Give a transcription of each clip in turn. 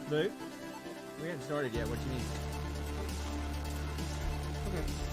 Luke? We haven't started yet. What you need? Okay.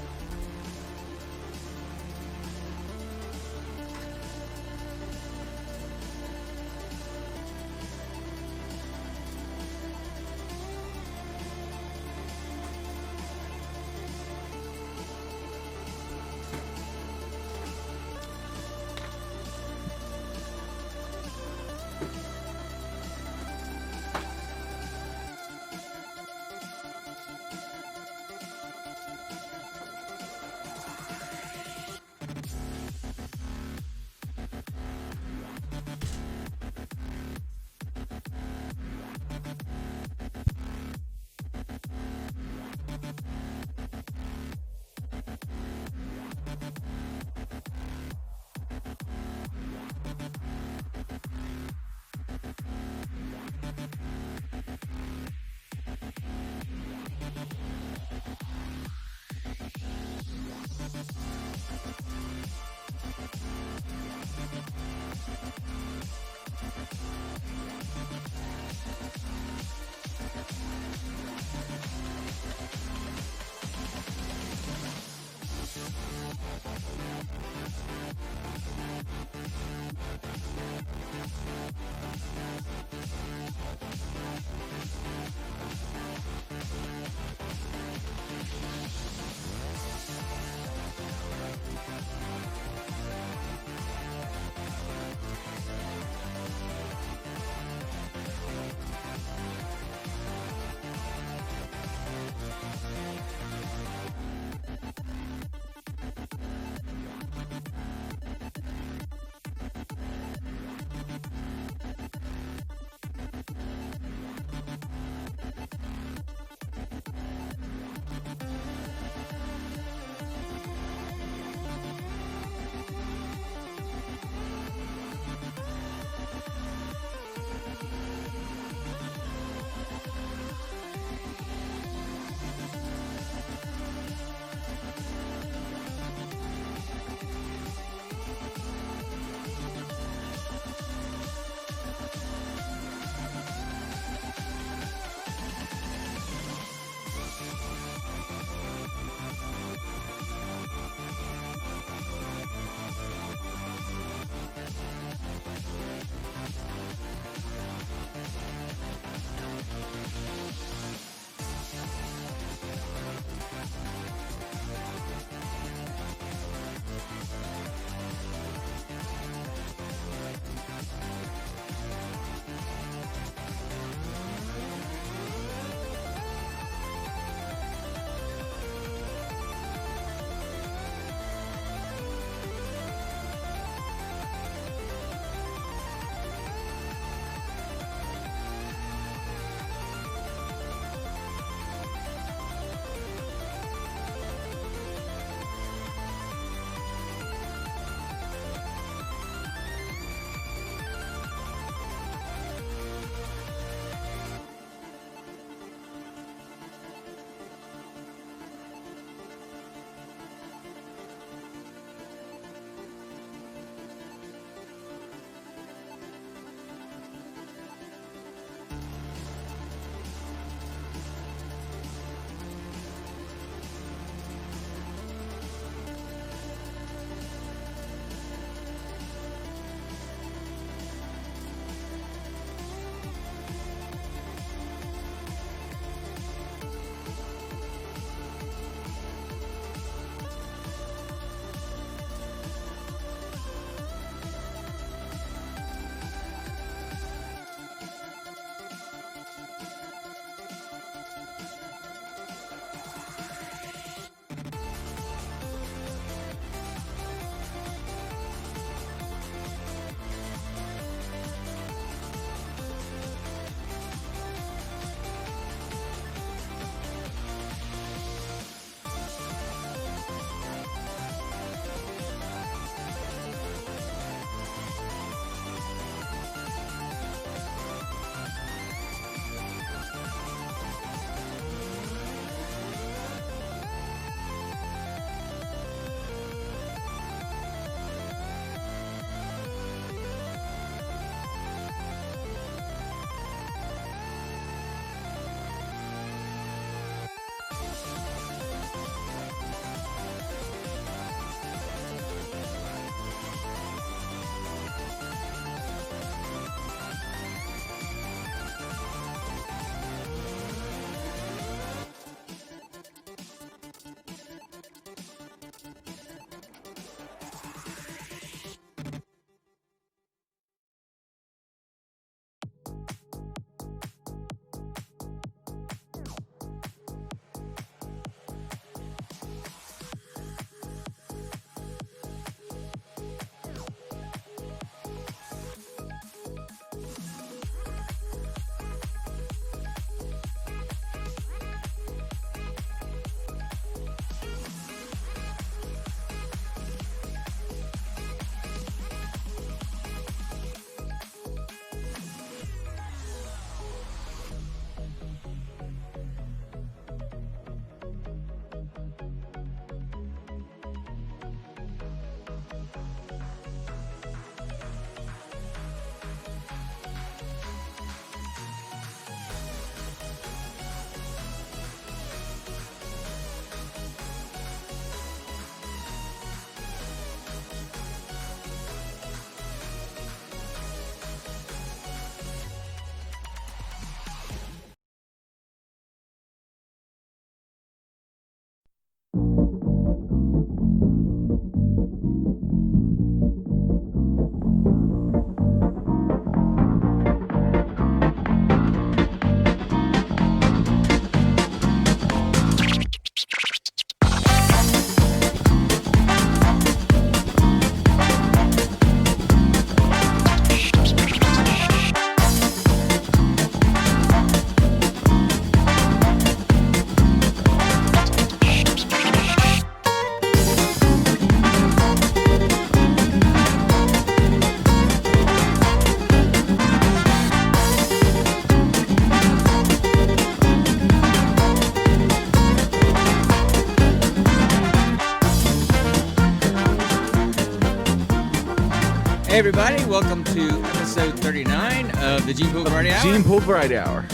Hey everybody, welcome to episode 39 of the Gene Pool Variety Hour. Gene Pool Variety Hour.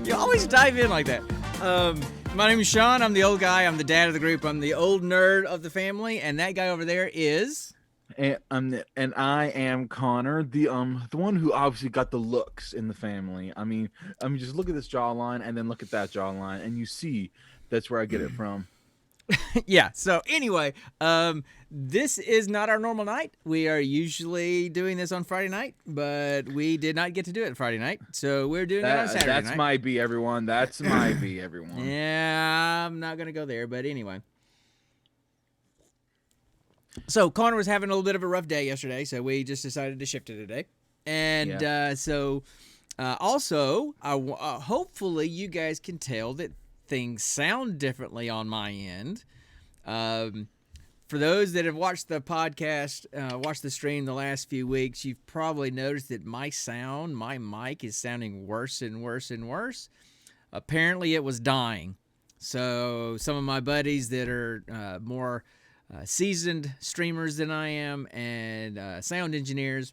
You always dive in like that. My name is Sean. I'm the old guy. I'm the dad of the group. I'm the old nerd of the family, and that guy over there is. And I am Connor, the one who obviously got the looks in the family. I mean, just look at this jawline and then look at that jawline, and you see that's where I get it from. Yeah. So anyway, this is not our normal night. We are usually doing this on Friday night, but we did not get to do it Friday night, so we're doing it on Saturday night. That's my B, everyone. That's my B, everyone. Yeah, I'm not gonna go there, but anyway. So Connor was having a little bit of a rough day yesterday, so we just decided to shift it today. And also, hopefully you guys can tell that things sound differently on my end. For those that have watched the podcast, watched the stream the last few weeks, you've probably noticed that my mic is sounding worse and worse and worse. Apparently it was dying. So some of my buddies that are more seasoned streamers than I am and sound engineers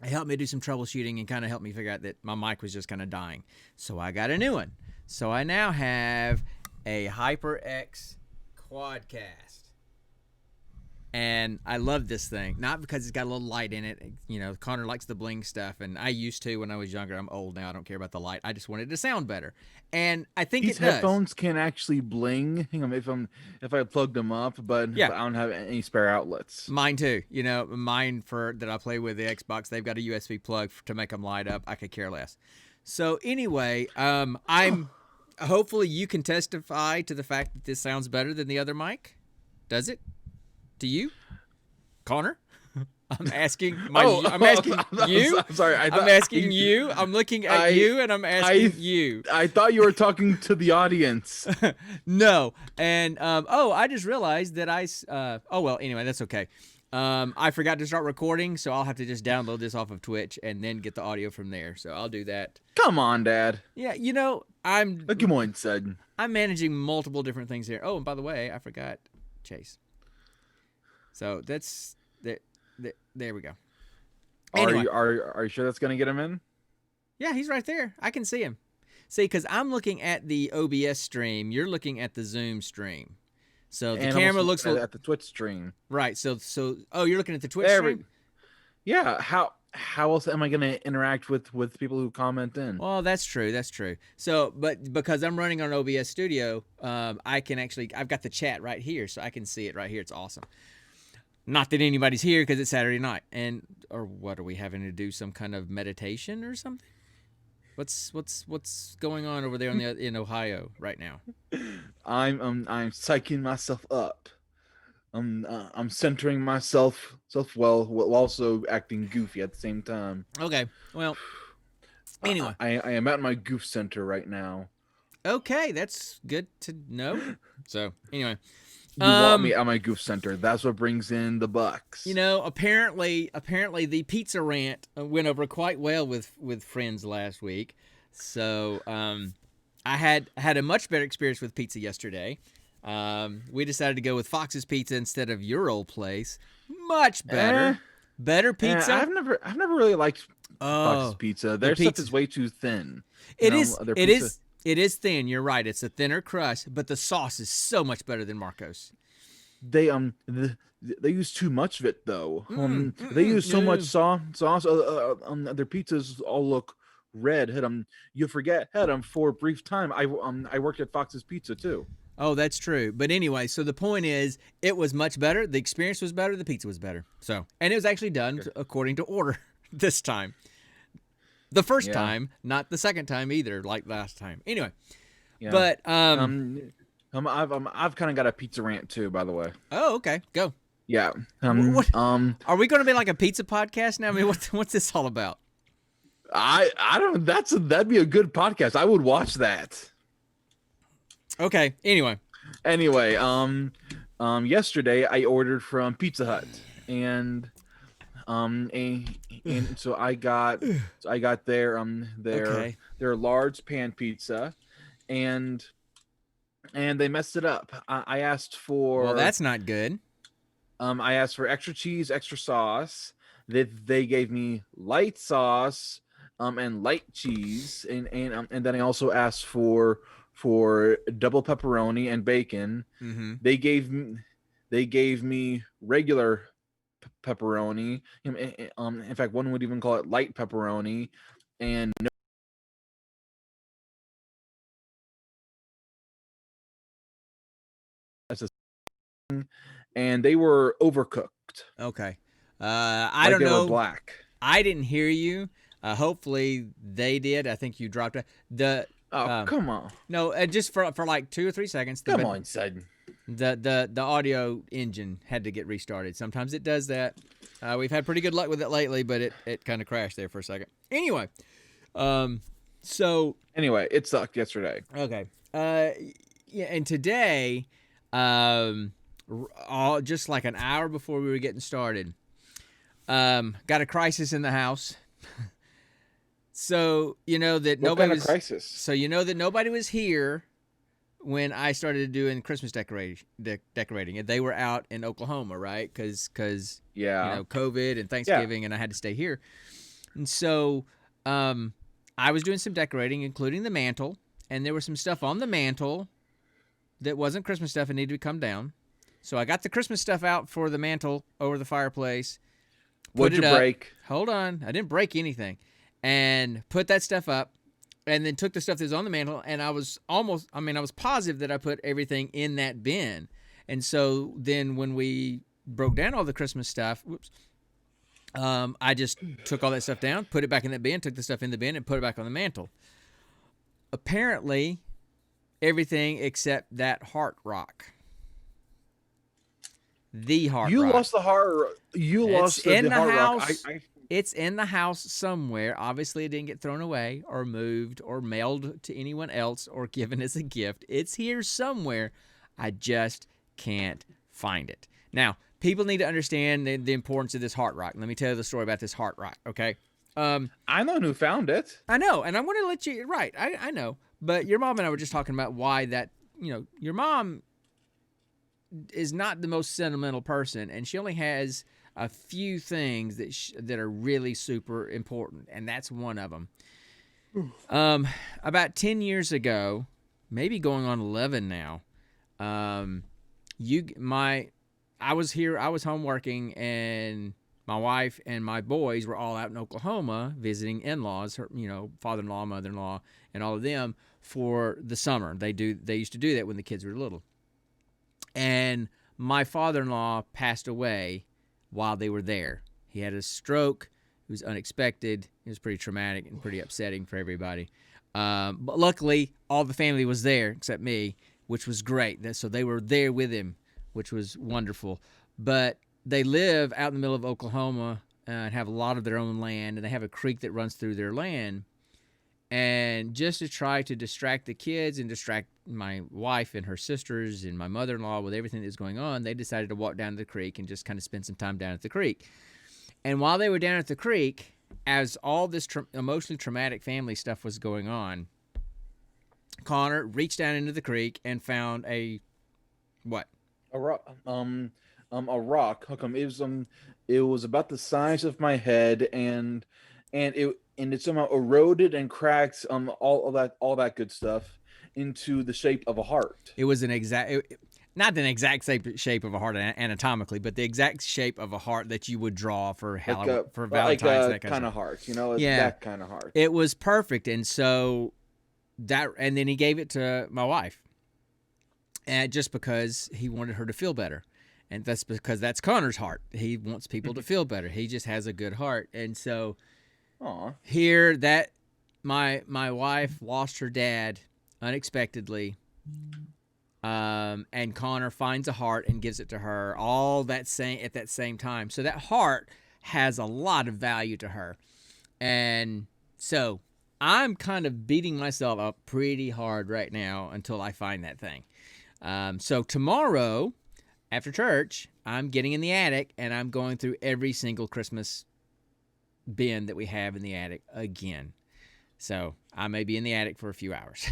helped me do some troubleshooting and kind of helped me figure out that my mic was just kind of dying. So I got a new one. So I now have a HyperX Quadcast. And I love this thing, not because it's got a little light in it. You know, Connor likes the bling stuff, and I used to when I was younger. I'm old now. I don't care about the light. I just wanted it to sound better. And I think these headphones can actually bling. Hang on, if I plugged them up, but I don't have any spare outlets. Mine too. You know, mine that I play with the Xbox, they've got a USB plug to make them light up. I could care less. So anyway, hopefully you can testify to the fact that this sounds better than the other mic. Does it? To you, Connor? I'm asking you. I'm sorry. I'm asking you. I'm looking at you, and I'm asking you. I thought you were talking to the audience. No, and I just realized that anyway, that's okay. I forgot to start recording, so I'll have to just download this off of Twitch and then get the audio from there. So I'll do that. Come on, Dad. Yeah, you know, I'm managing multiple different things here. Oh, and by the way, I forgot Chase. So that's there we go. Anyway. Are you sure that's gonna get him in? Yeah, he's right there. I can see him. See, because I'm looking at the OBS stream, you're looking at the Zoom stream. So the camera looks at the Twitch stream. Right. So you're looking at the Twitch stream? Yeah. How else am I gonna interact with people who comment in? Well, that's true. So, but because I'm running on OBS Studio, I've got the chat right here, so I can see it right here. It's awesome. Not that anybody's here because it's Saturday night, or what are we having to do? Some kind of meditation or something? What's going on over there in Ohio right now? I'm psyching myself up. I'm centering myself while also acting goofy at the same time. Okay, well, anyway, I am at my goof center right now. Okay, that's good to know. So anyway. You want me at my goof center. That's what brings in the bucks. You know, apparently the pizza rant went over quite well with friends last week. So I had a much better experience with pizza yesterday. We decided to go with Fox's Pizza instead of your old place. Much better. Better pizza. I've never really liked Fox's Pizza. Their stuff is way too thin. It is thin. You're right. It's a thinner crust, but the sauce is so much better than Marco's. They use too much of it though. They use so much sauce. Their pizzas all look red. You forget. For a brief time, I worked at Fox's Pizza too. Oh, that's true. But anyway, so the point is, it was much better. The experience was better. The pizza was better. So, and it was actually done according to order this time. The first time, not the second time either, like last time. Anyway, but I've kind of got a pizza rant too, by the way. Oh, okay, go. Yeah. Are we going to be like a pizza podcast now? I mean, what's this all about? I don't. That'd be a good podcast. I would watch that. Okay. Anyway. Yesterday I ordered from Pizza Hut, and so I got their large pan pizza, and they messed it up. I asked for. Well, that's not good. I asked for extra cheese, extra sauce, they gave me light sauce, and light cheese, and then I also asked for double pepperoni and bacon. Mm-hmm. They gave me regular pepperoni. In fact, one would even call it light pepperoni, and and they were overcooked, Okay. I like don't they were know. black. I didn't hear you. Hopefully they did. I think you dropped it. Oh, come on. No, just for like 2 or 3 seconds. Come on, son. The audio engine had to get restarted. Sometimes it does that. We've had pretty good luck with it lately, but it kind of crashed there for a second. Anyway, so Anyway, it sucked yesterday. okay. Yeah, and today, just like an hour before we were getting started, got a crisis in the house. So you know that What nobody kind of was. crisis? So you know that nobody was here when I started doing Christmas decorating. They were out in Oklahoma, right? Because Yeah. you know, COVID and Thanksgiving, and I had to stay here. And so I was doing some decorating, including the mantle, and there was some stuff on the mantle that wasn't Christmas stuff and needed to come down. So I got the Christmas stuff out for the mantle over the fireplace. What'd you break? Hold on. I didn't break anything. And put that stuff up, and then took the stuff that was on the mantle, and I was positive that I put everything in that bin. And so then when we broke down all the Christmas stuff, I just took all that stuff down, put it back in that bin, took the stuff in the bin, and put it back on the mantle. Apparently, everything except that heart rock. The heart You rock. lost the heart. You It's lost in the the heart house. rock. It's in the house somewhere. Obviously, it didn't get thrown away or moved or mailed to anyone else or given as a gift. It's here somewhere. I just can't find it. Now, people need to understand the importance of this heart rock. Let me tell you the story about this heart rock, okay? I know who found it. I know, and I'm going to let you, right, I know. But your mom and I were just talking about why that, you know, your mom is not the most sentimental person, and she only has a few things that are really super important, and that's one of them. About 10 years ago, maybe going on 11 now, I was home working, and my wife and my boys were all out in Oklahoma visiting in-laws, you know, father-in-law, mother-in-law, and all of them for the summer. They used to do that when the kids were little. And my father-in-law passed away while they were there. He had a stroke. It was unexpected. It was pretty traumatic and pretty upsetting for everybody. But luckily, all the family was there except me, which was great. So they were there with him, which was wonderful. But they live out in the middle of Oklahoma and have a lot of their own land, and they have a creek that runs through their land. And just to try to distract the kids and distract my wife and her sisters and my mother-in-law with everything that was going on, they decided to walk down to the creek and just kind of spend some time down at the creek. And while they were down at the creek, as all this emotionally traumatic family stuff was going on, Connor reached down into the creek and found a what? A rock. A rock. How come it was about the size of my head, and it somehow eroded and cracked all that good stuff into the shape of a heart. It was not an exact shape of a heart anatomically, but the exact shape of a heart that you would draw for Halloween, for Valentine's, that kind of heart. You know, yeah, that kind of heart. It was perfect, and so and then he gave it to my wife, and just because he wanted her to feel better, and that's because that's Connor's heart. He wants people to feel better. He just has a good heart, and so. Aww. Here that my wife lost her dad unexpectedly, and Connor finds a heart and gives it to her at that same time. So that heart has a lot of value to her, and so I'm kind of beating myself up pretty hard right now until I find that thing. So tomorrow after church, I'm getting in the attic and I'm going through every single Christmas bin that we have in the attic again. So I may be in the attic for a few hours,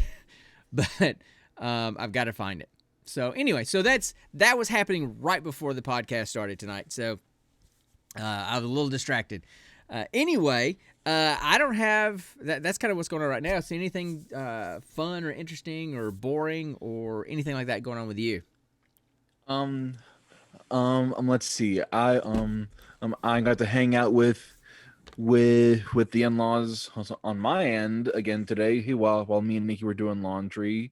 but I've got to find it. So anyway, so that was happening right before the podcast started tonight. So I was a little distracted. Anyway, I don't have that. That's kind of what's going on right now. See anything fun or interesting or boring or anything like that going on with you? Um, let's see. I got to hang out with the in-laws on my end again today. While me and Nikki were doing laundry,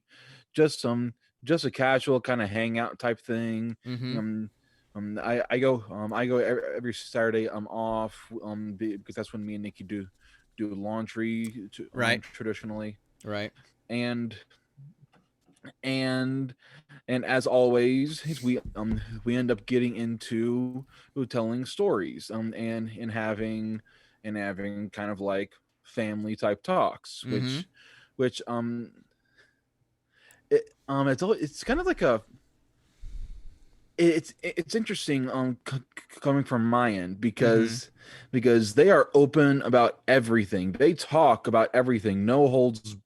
just just a casual kind of hangout type thing. Mm-hmm. I go every Saturday. I'm off because that's when me and Nikki do laundry Right. traditionally, Right. and and and as always we end up getting into telling stories and having kind of like family type talks, Mm-hmm. which it's kind of like a it's interesting coming from my end Mm-hmm. because they are open about everything. They talk about everything, no holds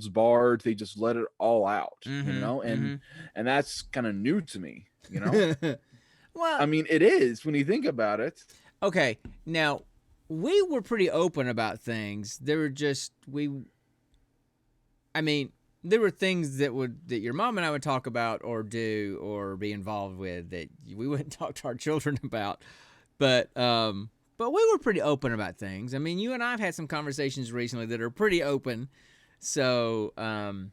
barred. They just let it all out, Mm-hmm. and that's kind of new to me. Mm-hmm. Well, I mean, it is when you think about it. okay. Now, we were pretty open about things. There were just we. I mean, there were things that your mom and I would talk about or do or be involved with that we wouldn't talk to our children about. But we were pretty open about things. I mean, you and I've had some conversations recently that are pretty open. So Hmm,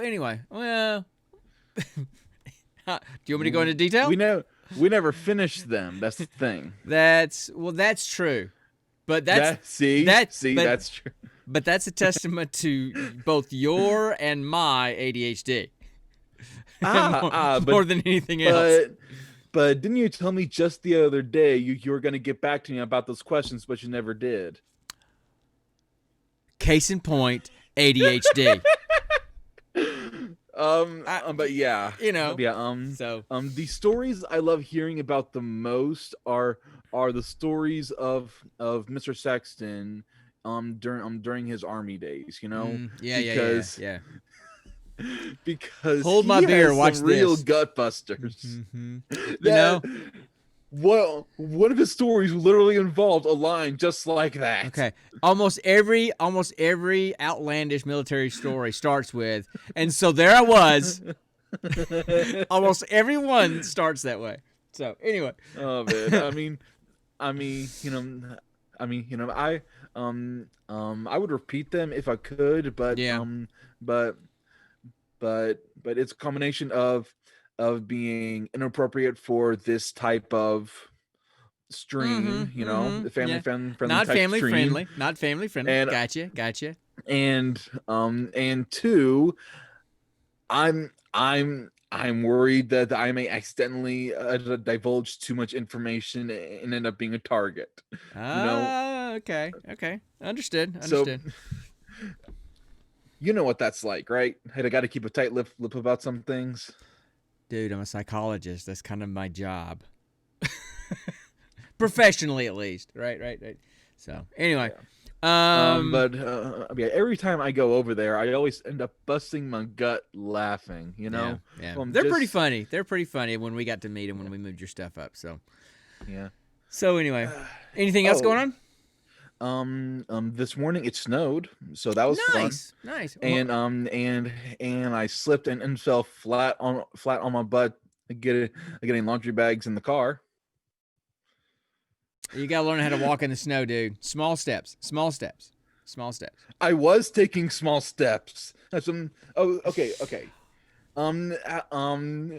anyway, well, do you want me to go into detail? we know we never finished them. That's the thing. That's true. But That see that see but that's true. but that's a testament to both your and my ADHD Ah more, ah, but more than anything else. but but didn't you tell me just the other day you were going to get back to me about those questions, but you never did? Case in point, ADHD. I, But yeah, you know, yeah. so The stories I love hearing about the most are the stories of Mr. Sexton, during his army days. Because yeah. because Hold my he beer. has some Watch real this. gut busters. Mm-hmm. You That know, well, one of his stories literally involved a line just like that. okay. Almost every outlandish military story starts with, and so there I was. Almost everyone starts that way. So anyway, Oh man, I mean, I would repeat them if I could, yeah. but but it's a combination of being inappropriate for this type of stream, Mm-hmm. Mm-hmm. the family Yeah. friendly Not type family stream, friendly. Not family friendly. and Gotcha. Gotcha. and two, I'm worried that I may accidentally divulge too much information and end up being a target. You know, Okay. Okay. Understood. so Understood. you know what that's like, right? Hey, I got to keep a tight lip about some things. Dude, I'm a psychologist. That's kind of my job. Professionally, at least. Right. So, anyway. Yeah. Um, Yeah, every time I go over there, I always end up busting my gut laughing. yeah. I'm They're pretty just funny. They're pretty funny when we got to meet them when we moved your stuff up. yeah. So anyway. Anything else going Oh, on? this morning it snowed, so that was fun. Nice. Nice. And I slipped and fell flat on my butt getting laundry bags in the car. You got to learn how to walk in the snow, dude. Small steps. Small steps. Small steps. I was taking small steps. That's oh, okay. Um, uh, um,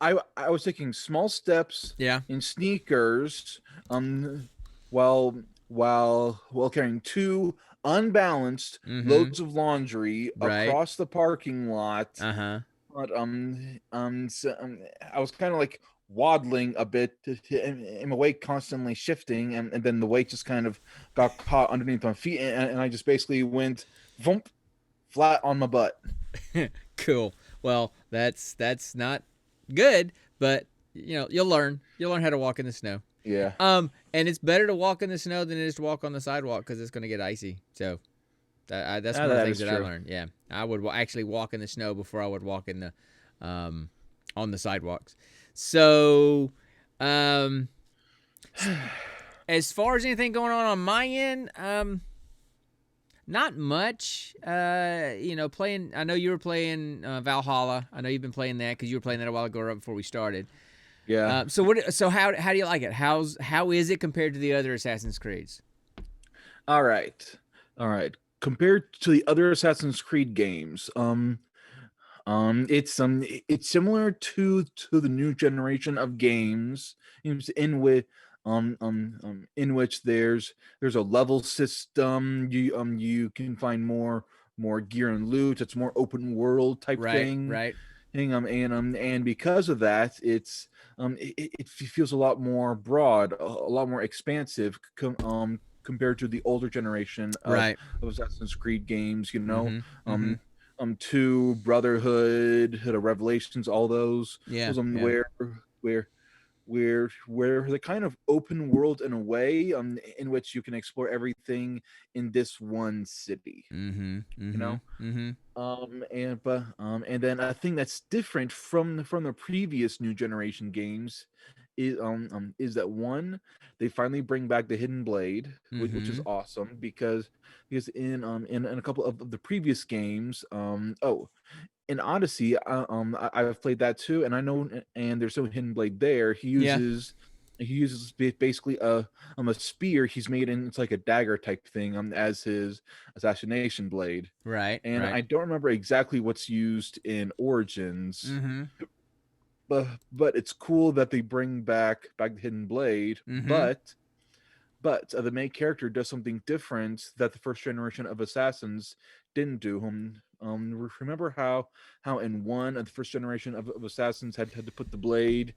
I was taking small steps Yeah. in sneakers, while while carrying two unbalanced Mm-hmm. loads of laundry Right. across the parking lot. Uh-huh. But I was kind of like waddling a bit and my weight constantly shifting, and then the weight just kind of got caught underneath my feet, and I just basically went vump flat on my butt. Cool. Well, that's not good, but you'll learn. You'll learn how to walk in the snow. Yeah. And it's better to walk in the snow than it is to walk on the sidewalk because it's going to get icy. So that's one of the That things is that I true. learned. Yeah, I would actually walk in the snow before I would walk in the on the sidewalks. So Um, as far as anything going on my end, not much. Playing. I know you were playing Valhalla. I know you've been playing that because you were playing that a while ago, right before we started. Yeah. So what? So how do you like it? How is it compared to the other Assassin's Creeds? All right. All right. Compared to the other Assassin's Creed games, it's similar to the new generation of games in which there's a level system. You can find more gear and loot. It's more open world type Right. thing. Right. And because of that, it feels a lot more broad, a lot more expansive, compared to the older generation Right. of Assassin's Creed games. Mm-hmm. Mm-hmm. Um, 2 Brotherhood, Hood of Revelations, all Yeah. those Yeah. where where the kind of open world in a way, in which you can explore everything in this one city. Mm-hmm. You Mm-hmm. know, Mm-hmm. and then a thing that's different from the previous new generation games is that one, they finally bring back the hidden blade, which is Mm-hmm. awesome, because in a couple of the previous games, in Odyssey, I've played that too, and I know, and there's no hidden blade there. Yeah. He uses basically a spear he's made in, it's like a dagger type thing, as his assassination blade. Right. And Right. I don't remember exactly what's used in Origins, Mm-hmm. but it's cool that they bring back the hidden blade. Mm-hmm. But the main character does something different that the first generation of assassins didn't do. Remember how in one of the first generation of assassins had to put the blade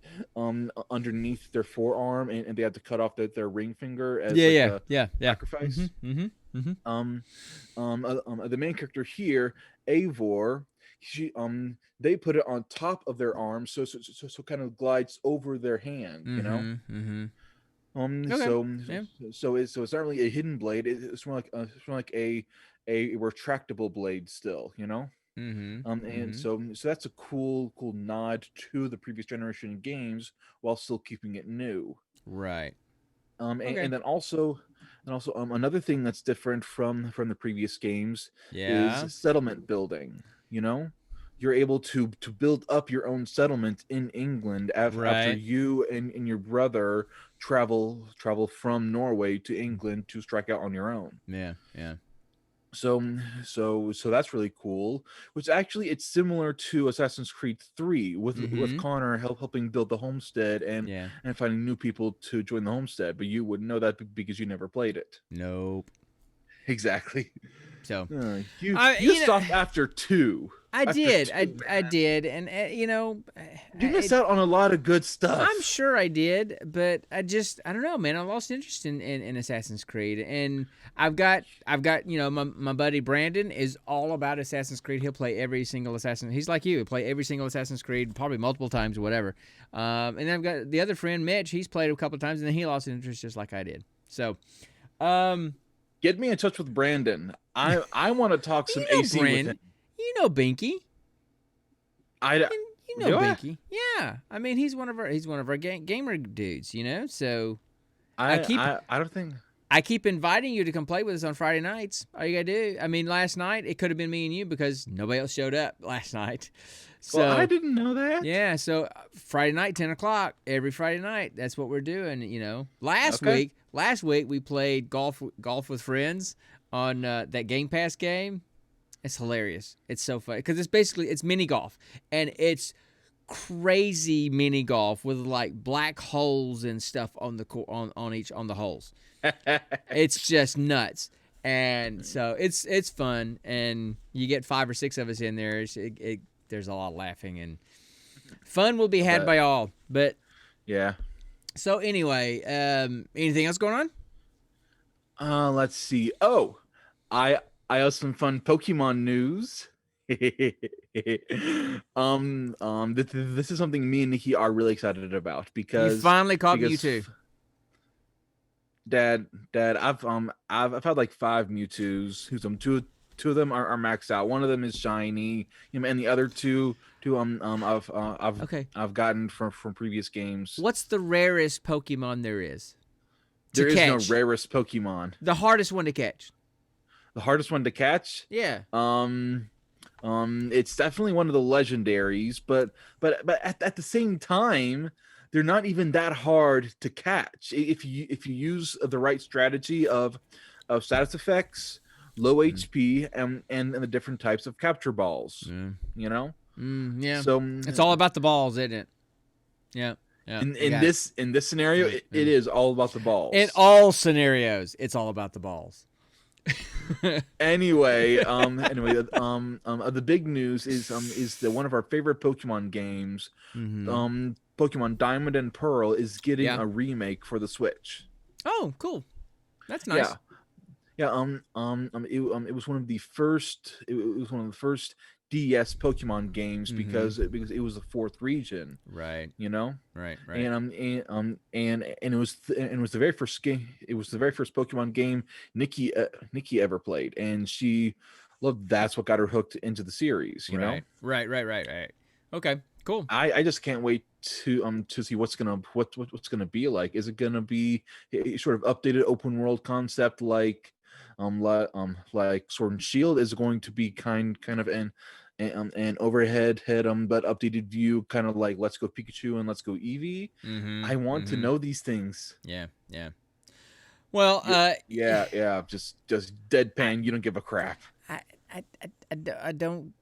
underneath their forearm, and they had to cut off their ring finger as Yeah. like Yeah. a Yeah. Yeah. Mm-hmm. sacrifice. Mm-hmm. Mm-hmm. Um, the main character here, Eivor, they put it on top of their arm, so kind of glides over their hand. Mm-hmm. Mm-hmm. Um, Okay. so Yeah. it's not really a hidden blade. It's more like a retractable blade still. Mm-hmm. And Mm-hmm. so that's a cool nod to the previous generation games while still keeping it new. Right. And Okay. then also another thing that's different from the previous games is Yeah. settlement building. You know, you're able to build up your own settlement in England after Right. you and your brother travel from Norway to England to strike out on your own. Yeah. Yeah. So that's really cool. Which actually, it's similar to Assassin's Creed 3 with Mm-hmm. Connor helping build the homestead Yeah. and finding new people to join the homestead, but you wouldn't know that because you never played it. Nope. Exactly. So, You stopped after 2. I After did. 2, I man. did, and You missed out on a lot of good I'm stuff. sure I did, but I don't know, man. I lost interest in Assassin's Creed, and I've got my buddy Brandon is all about Assassin's Creed. He'll play every single Assassin. He's like you, he'll play every single Assassin's Creed, probably multiple times or whatever. And then I've got the other friend Mitch. He's played it a couple of times, and then he lost interest just like I did. So, um, Get me in touch with Brandon. I want to talk some AC with him. Brandon, you know Binky. I You know do I? Binky. Yeah. I mean, he's one of our gamer dudes, So I I keep I, I don't think. I keep inviting you to come play with us on Friday nights. All you gotta do. I mean, last night it could have been me and you because nobody else showed up last night. Well, I So didn't know that. yeah, so Friday night, 10 o'clock, every Friday night. That's what we're doing. Okay. Last week we played golf with friends on that Game Pass game. It's hilarious. It's so fun because it's mini golf, and it's crazy mini golf with like black holes and stuff on the on the holes. It's just nuts. And so it's fun, and you get 5 or 6 of us in there. There's a lot of laughing, and fun will be I had bet. by all. But Yeah. so anyway, anything else going on? Let's see. Oh, I I have some fun Pokemon news. This is something me and Nikki are really excited about You finally caught Mewtwo. because Dad, I've had like 5 Mewtwo's. Who's two of them are maxed out. One of them is shiny, and the other two Okay. I've gotten from previous games. What's the rarest Pokemon there is to There is no catch? rarest Pokemon. The hardest one to catch. The hardest one to catch, Yeah. um, it's definitely one of the legendaries, but at the same time, they're not even that hard to catch if you use the right strategy of status effects, low Mm. HP, and the different types of capture balls. Mm. You know, Yeah. so It's all about the balls, isn't it? Yeah. Yeah. I in got it. this scenario, Yeah. it is all about the In balls. all scenarios, it's all about the balls. The big news is that one of our favorite Pokemon games, Mm-hmm. Pokemon Diamond and Pearl, is getting Yeah. a remake for the Switch. Oh, cool. That's Yeah, nice. yeah. It was one of the first. It was one of the first DS Pokemon games Mm-hmm. because it was the fourth region. Right. You know, Right. Right. and it was the very first game. It was the very first Pokemon game Nikki ever played, and she loved. That's what got her hooked into the series. You know, Right. Right. Right. Right. Right. Okay. Cool. I just can't wait to see what's gonna be like. Is it gonna be a sort of updated open world concept like Sword and Shield? Is it going to be kind of an overhead head but updated view, kind of like Let's Go Pikachu and Let's Go Eevee? Mm-hmm. I want to Mm-hmm. know these things. Yeah. Yeah. Well, Yeah, just I, deadpan. You don't give a crap. I don't.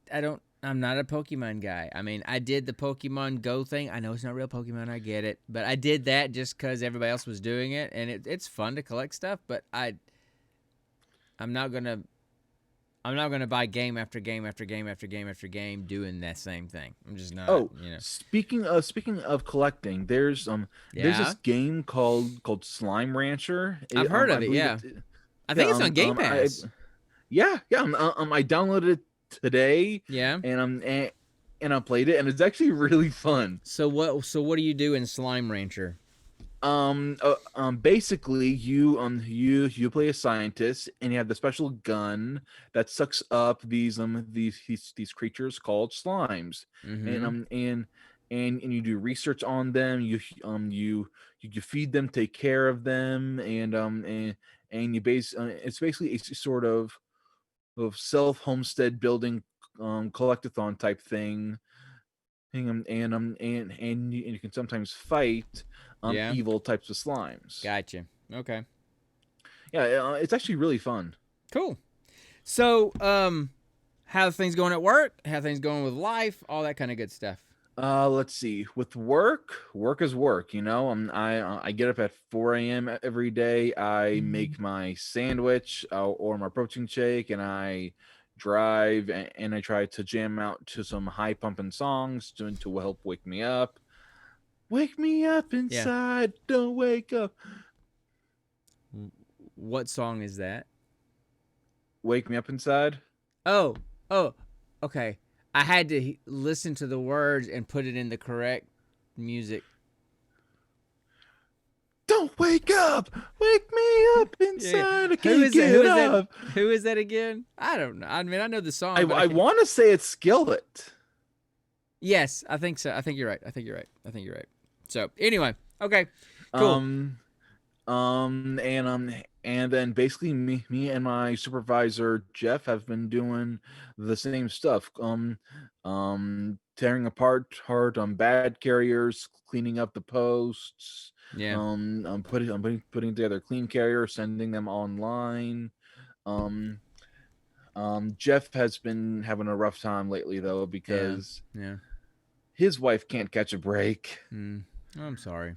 I'm not a Pokemon guy. I mean, I did the Pokemon Go thing. I know it's not real Pokemon. I get it, but I did that just because everybody else was doing it, and it's fun to collect stuff. But I'm not gonna, I'm not gonna buy game after game after game after game after game doing that same thing. I'm just not. Oh, You know. speaking of collecting, there's Yeah, this game called Slime Rancher. I've heard I of it. believe Yeah, it. I Yeah, think it's on Game Pass. I downloaded it today, Yeah. and and I played it, and it's actually really fun. So what? So what do you do in Slime Rancher? Basically, you play a scientist, and you have the special gun that sucks up these creatures called slimes, and Mm-hmm. and you do research on them. You feed them, take care of them, and it's basically a sort of self homestead building collectathon type thing. And you can sometimes fight Yeah. evil types of slimes. Gotcha. Okay. Yeah, it's actually really fun. Cool. So, how things going at work? How things going with life? All that kind of good stuff. Let's see. With work is work. You know, I get up at 4 a.m. every day. I make my sandwich or my protein shake, and I drive and I try to jam out to some high pumping songs to help wake me up. Wake me up Yeah. inside. Don't wake up. What song is that? Wake me up inside. Oh, oh, okay. I had to listen to the words and put it in the correct music. Don't wake up! Wake me up Yeah. inside! I Who can't is that? Who get is that? up. Who is that again? I don't know. I mean, I know the song, but I I can't. want to say it's Skillet. Yes, I think so. I think you're right. I think you're right. I think you're right. So anyway, okay, cool. Um, and then basically me and my supervisor Jeff have been doing the same stuff. Tearing apart hard on bad carriers, cleaning up the posts. Yeah. Putting together clean carriers, sending them online. Um, Jeff has been having a rough time lately though Yeah. because Yeah. his wife can't catch a break. Mm. I'm sorry.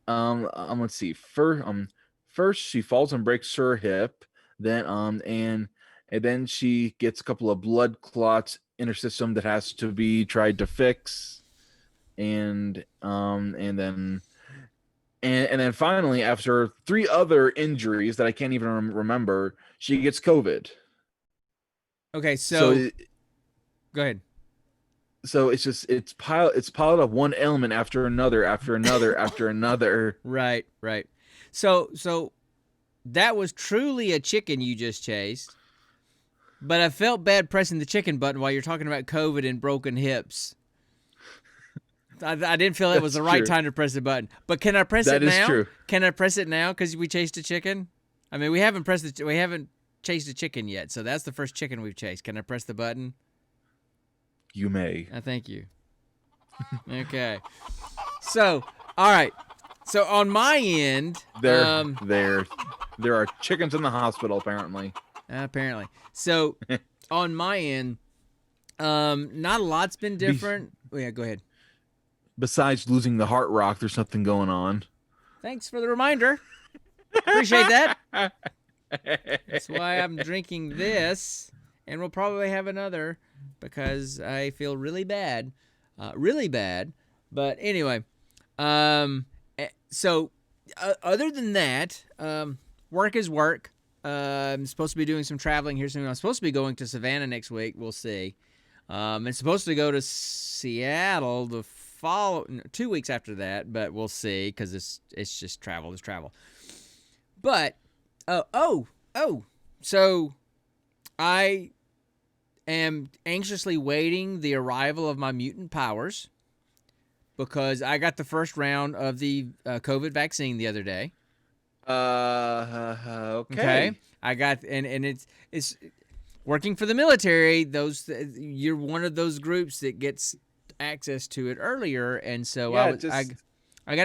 Let's see. First she falls and breaks her hip. Then and then she gets a couple of blood clots in her system that has to be tried to fix. And then finally, after three other injuries that I can't even remember, she gets COVID. Okay, So so go ahead. it's piled up one ailment after another after another after another. Right, right. So that was truly a chicken you just chased. But I felt bad pressing the chicken button while you're talking about COVID and broken hips. I didn't feel it was the right time to press the button. But can I press it now? That is true. Can I press it now because we chased a chicken? I mean, we haven't chased a chicken yet, so that's the first chicken we've chased. Can I press the button? You may. Thank you. Okay. So, all right. So on my end, there are chickens in the hospital apparently. Apparently. So on my end, not a lot's been different. Yeah, go ahead. Besides losing the heart rock, there's something going on. Thanks for the reminder. Appreciate that. That's why I'm drinking this, and we'll probably have another because I feel really bad. Really bad. But anyway, so other than that, work is work. I'm supposed to be doing some traveling here soon. I'm supposed to be going to Savannah next week. We'll see. I'm supposed to go to Seattle the 2 weeks after that, but we'll see because it's just travel. It's travel. But so I am anxiously waiting the arrival of my mutant powers because I got the first round of the COVID vaccine the other day. Okay. I got and it's working for the military. You're one of those groups that gets access to it earlier, and so I got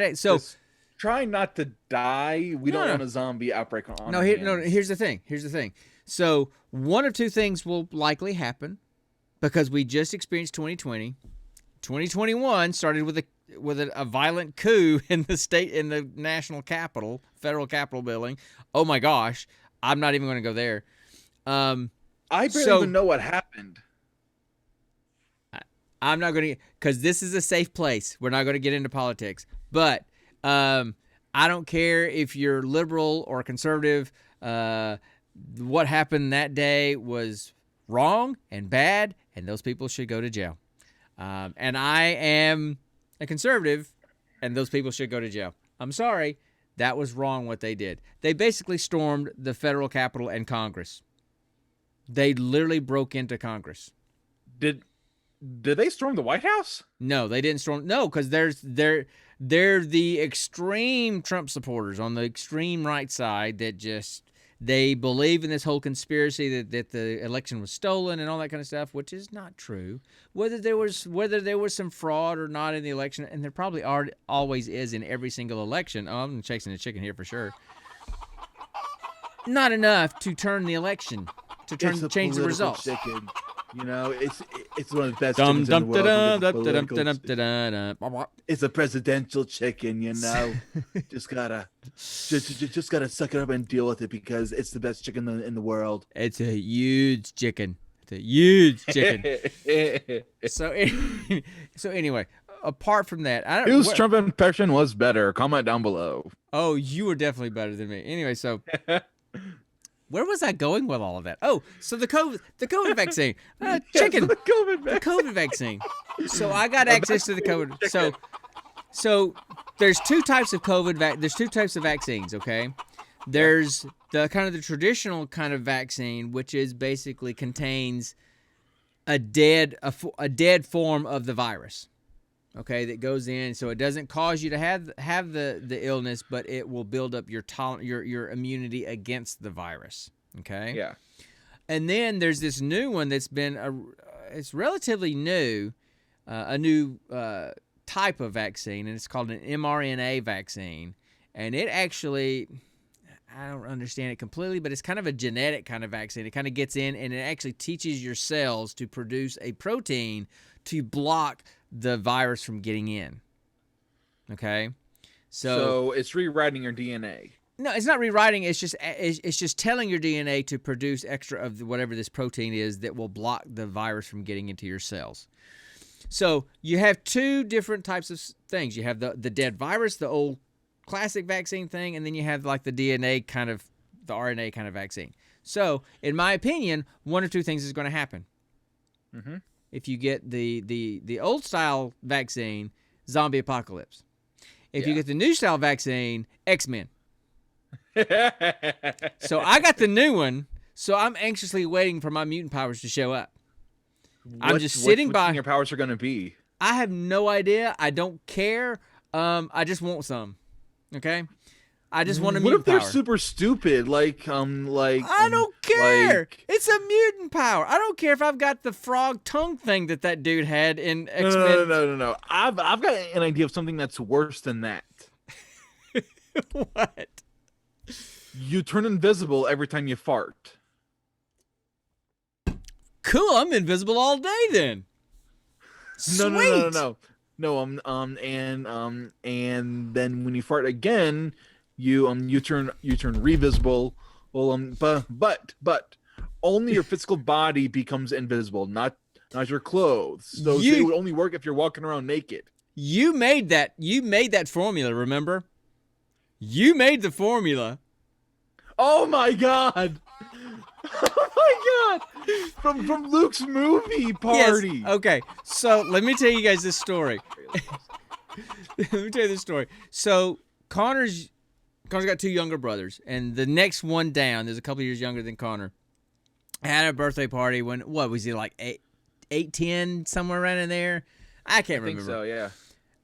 it. So just try not to die. We don't want a zombie outbreak on. Here's the thing. So one of two things will likely happen because we just experienced 2020. 2021 started with a violent coup in the national capital, federal capitol building. Oh my gosh, I'm not even going to go there. I barely even know what happened. I'm not going to, because this is a safe place. We're not going to get into politics. But I don't care if you're liberal or conservative. What happened that day was wrong and bad, and those people should go to jail. And I am a conservative, and those people should go to jail. I'm sorry. That was wrong what they did. They basically stormed the federal capitol and Congress. They literally broke into Congress. Did they storm the White House? No, they didn't storm. No, because they're the extreme Trump supporters on the extreme right side that just they believe in this whole conspiracy that the election was stolen and all that kind of stuff, which is not true. Whether there was some fraud or not in the election, and there probably always is in every single election. Oh, I'm chasing a chicken here for sure. Not enough to turn the election, change the results. Chicken. You know, it's one of the best chickens in the world. It's a presidential chicken, you know. just gotta suck it up and deal with it because it's the best chicken in the world. It's a huge chicken. So anyway, apart from that, whose Trump impression was better? Comment down below. Oh, you were definitely better than me. Anyway, so. Where was I going with all of that? Oh, so the COVID vaccine. Chicken. The COVID vaccine. So I got access to the COVID. So there's two types of there's two types of vaccines, okay? There's the kind of the traditional kind of vaccine, which is basically contains a dead form of the virus. Okay, that goes in, so it doesn't cause you to have the illness, but it will build up your immunity against the virus. Okay. Yeah. And then there's this new one that's been it's relatively new, a new type of vaccine, and it's called an mRNA vaccine. And it actually, I don't understand it completely, but it's kind of a genetic kind of vaccine. It kind of gets in, and it actually teaches your cells to produce a protein to block the virus from getting in. Okay, so it's rewriting your DNA. No, it's not rewriting. It's just telling your DNA to produce extra of whatever this protein is that will block the virus from getting into your cells. So you have two different types of things. You have the dead virus, the old classic vaccine thing, and then you have like the DNA kind of, the RNA kind of vaccine. So in my opinion, one or two things is going to happen. Mm-hmm. If you get the old style vaccine, zombie apocalypse. If you get the new style vaccine, X-Men. So I got the new one. So I'm anxiously waiting for my mutant powers to show up. I'm What just what sitting what do you by. think your powers are gonna be? I have no idea. I don't care. I just want some. Okay? I just want a What if mutant they're power. super stupid? I don't care. Like It's a mutant power. I don't care if I've got the frog tongue thing that dude had in no, no, no, X-Men. no, no, no. I've got an idea of something that's worse than that. What? You turn invisible every time you fart. Cool. I'm invisible all day then. No, no, no, no, Sweet. no. No, and then when you fart again, you turn revisible. Well, but only your physical body becomes invisible, not your clothes. So it You would only work if you're walking around naked. you made that. You made that formula. Remember? You made the formula. Oh my god! Oh my god! From Luke's movie party. Yes. Okay. So let me tell you guys this story. Let me tell you this story. So Connor's got two younger brothers, and the next one down, there's a couple years younger than Connor, had a birthday party when, what was he, like 8, 10, somewhere around in there? I can't I think remember. so, yeah.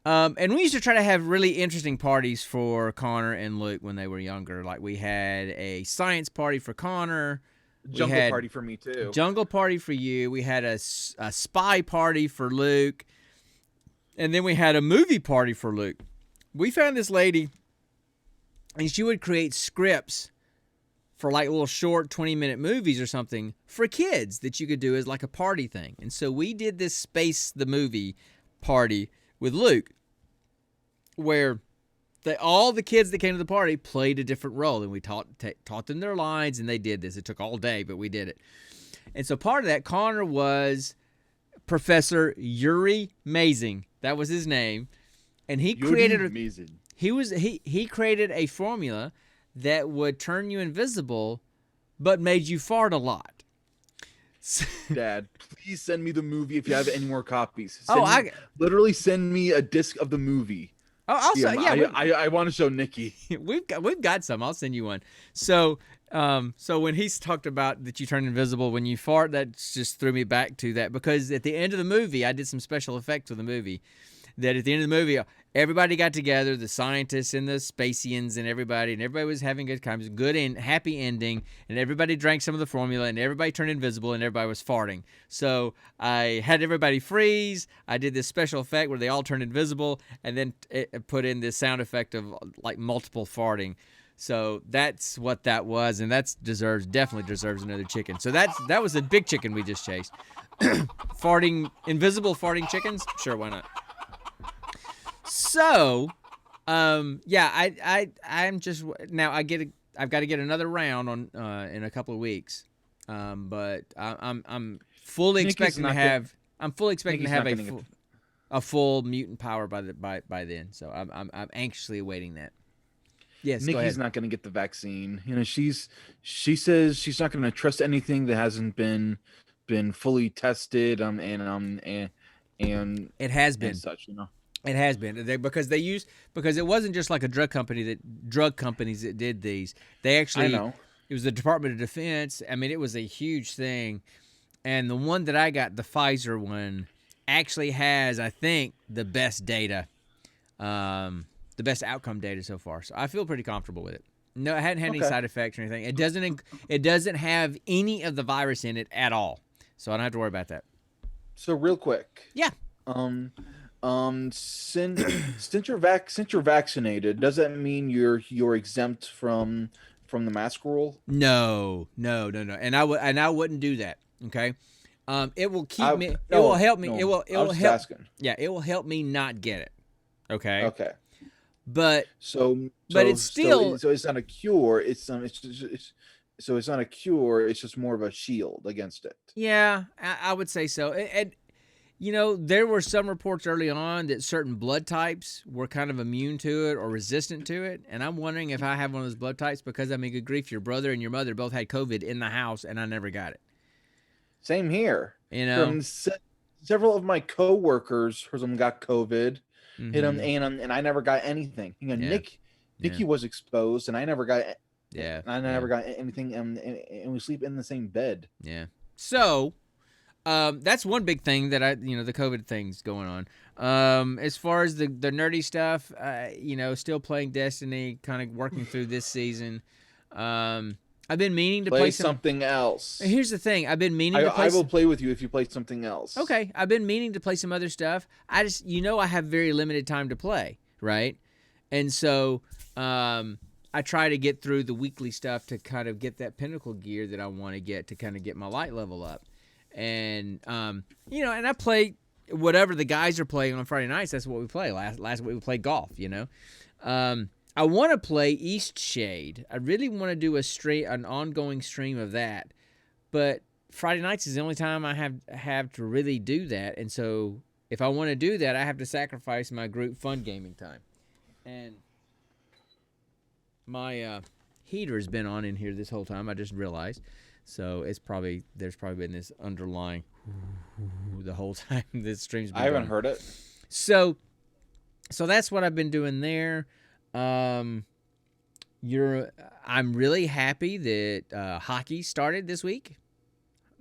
And we used to try to have really interesting parties for Connor and Luke when they were younger. Like we had a science party for Connor. Jungle party for me too. Jungle party for you. We had a spy party for Luke. And then we had a movie party for Luke. We found this lady, and she would create scripts for like little short 20-minute movies or something for kids that you could do as like a party thing. And so we did this Space the Movie party with Luke, where all the kids that came to the party played a different role, and we taught them their lines, and they did this. It took all day, but we did it. And so part of that, Connor was Professor Yuri Mazing. That was his name, and he created amazing. he created a formula that would turn you invisible, but made you fart a lot. Dad, please send me the movie if you have any more copies. Literally send me a disc of the movie. I want to show Nikki. we've got some. I'll send you one. So when he's talked about that you turn invisible when you fart, that just threw me back to that, because at the end of the movie, I did some special effects with the movie. That at the end of the movie, everybody got together, the scientists and the Spacians and everybody was having good times, good and happy ending, and everybody drank some of the formula, and everybody turned invisible, and everybody was farting. So I had everybody freeze. I did this special effect where they all turned invisible, and then it put in this sound effect of like multiple farting. So that's what that was, and definitely deserves another chicken. So that was a big chicken we just chased. Invisible farting chickens? Sure, why not? So, I'm just now. I've got to get another round on in a couple of weeks. But I'm fully expecting to have. I'm fully expecting to have a full mutant power by then. So I'm anxiously awaiting that. Yes, Nikki's not going to get the vaccine. She says she's not going to trust anything that hasn't been fully tested. And it has been and such. It has been because it wasn't just like drug companies that did these. They actually, I know. It was the Department of Defense. I mean, it was a huge thing. And the one that I got, the Pfizer one, actually has, I think, the best data, the best outcome data so far. So I feel pretty comfortable with it. No, it hadn't had any side effects or anything. It doesn't have any of the virus in it at all. So I don't have to worry about that. So real quick. Yeah. Since you're vaccinated, does that mean you're exempt from the mask rule? No. And I wouldn't do that. Okay. It will keep me. It will help me. It will help. Asking. Yeah, it will help me not get it. Okay. Okay. But it's still. So it's not a cure. So it's not a cure. It's just more of a shield against it. Yeah, I would say so. And there were some reports early on that certain blood types were kind of immune to it or resistant to it. And I'm wondering if I have one of those blood types, because, I mean, good grief, your brother and your mother both had COVID in the house, and I never got it. Same here. Several of my coworkers got COVID, and I never got anything. Nikki was exposed, and I never got Yeah. I Yeah. never got anything, and we sleep in the same bed. Yeah. So, that's one big thing that the COVID thing's going on. As far as the nerdy stuff, still playing Destiny, kind of working through this season. I've been meaning to play Play some. something else. Here's the thing: I've been meaning to play. I will play with you if you play something else. Okay, I've been meaning to play some other stuff. I just, I have very limited time to play, right? And so, I try to get through the weekly stuff to kind of get that pinnacle gear that I want to get to kind of get my light level up. And and I play whatever the guys are playing on Friday nights. That's what we play. Last week we played golf. I want to play East Shade. I really want to do an ongoing stream of that, but Friday nights is the only time I have to really do that. And so if I want to do that, I have to sacrifice my group fun gaming time. And my heater has been on in here this whole time. I just realized. So there's probably been this underlying the whole time this stream's been I haven't going. heard it. So that's what I've been doing there. I'm really happy that hockey started this week.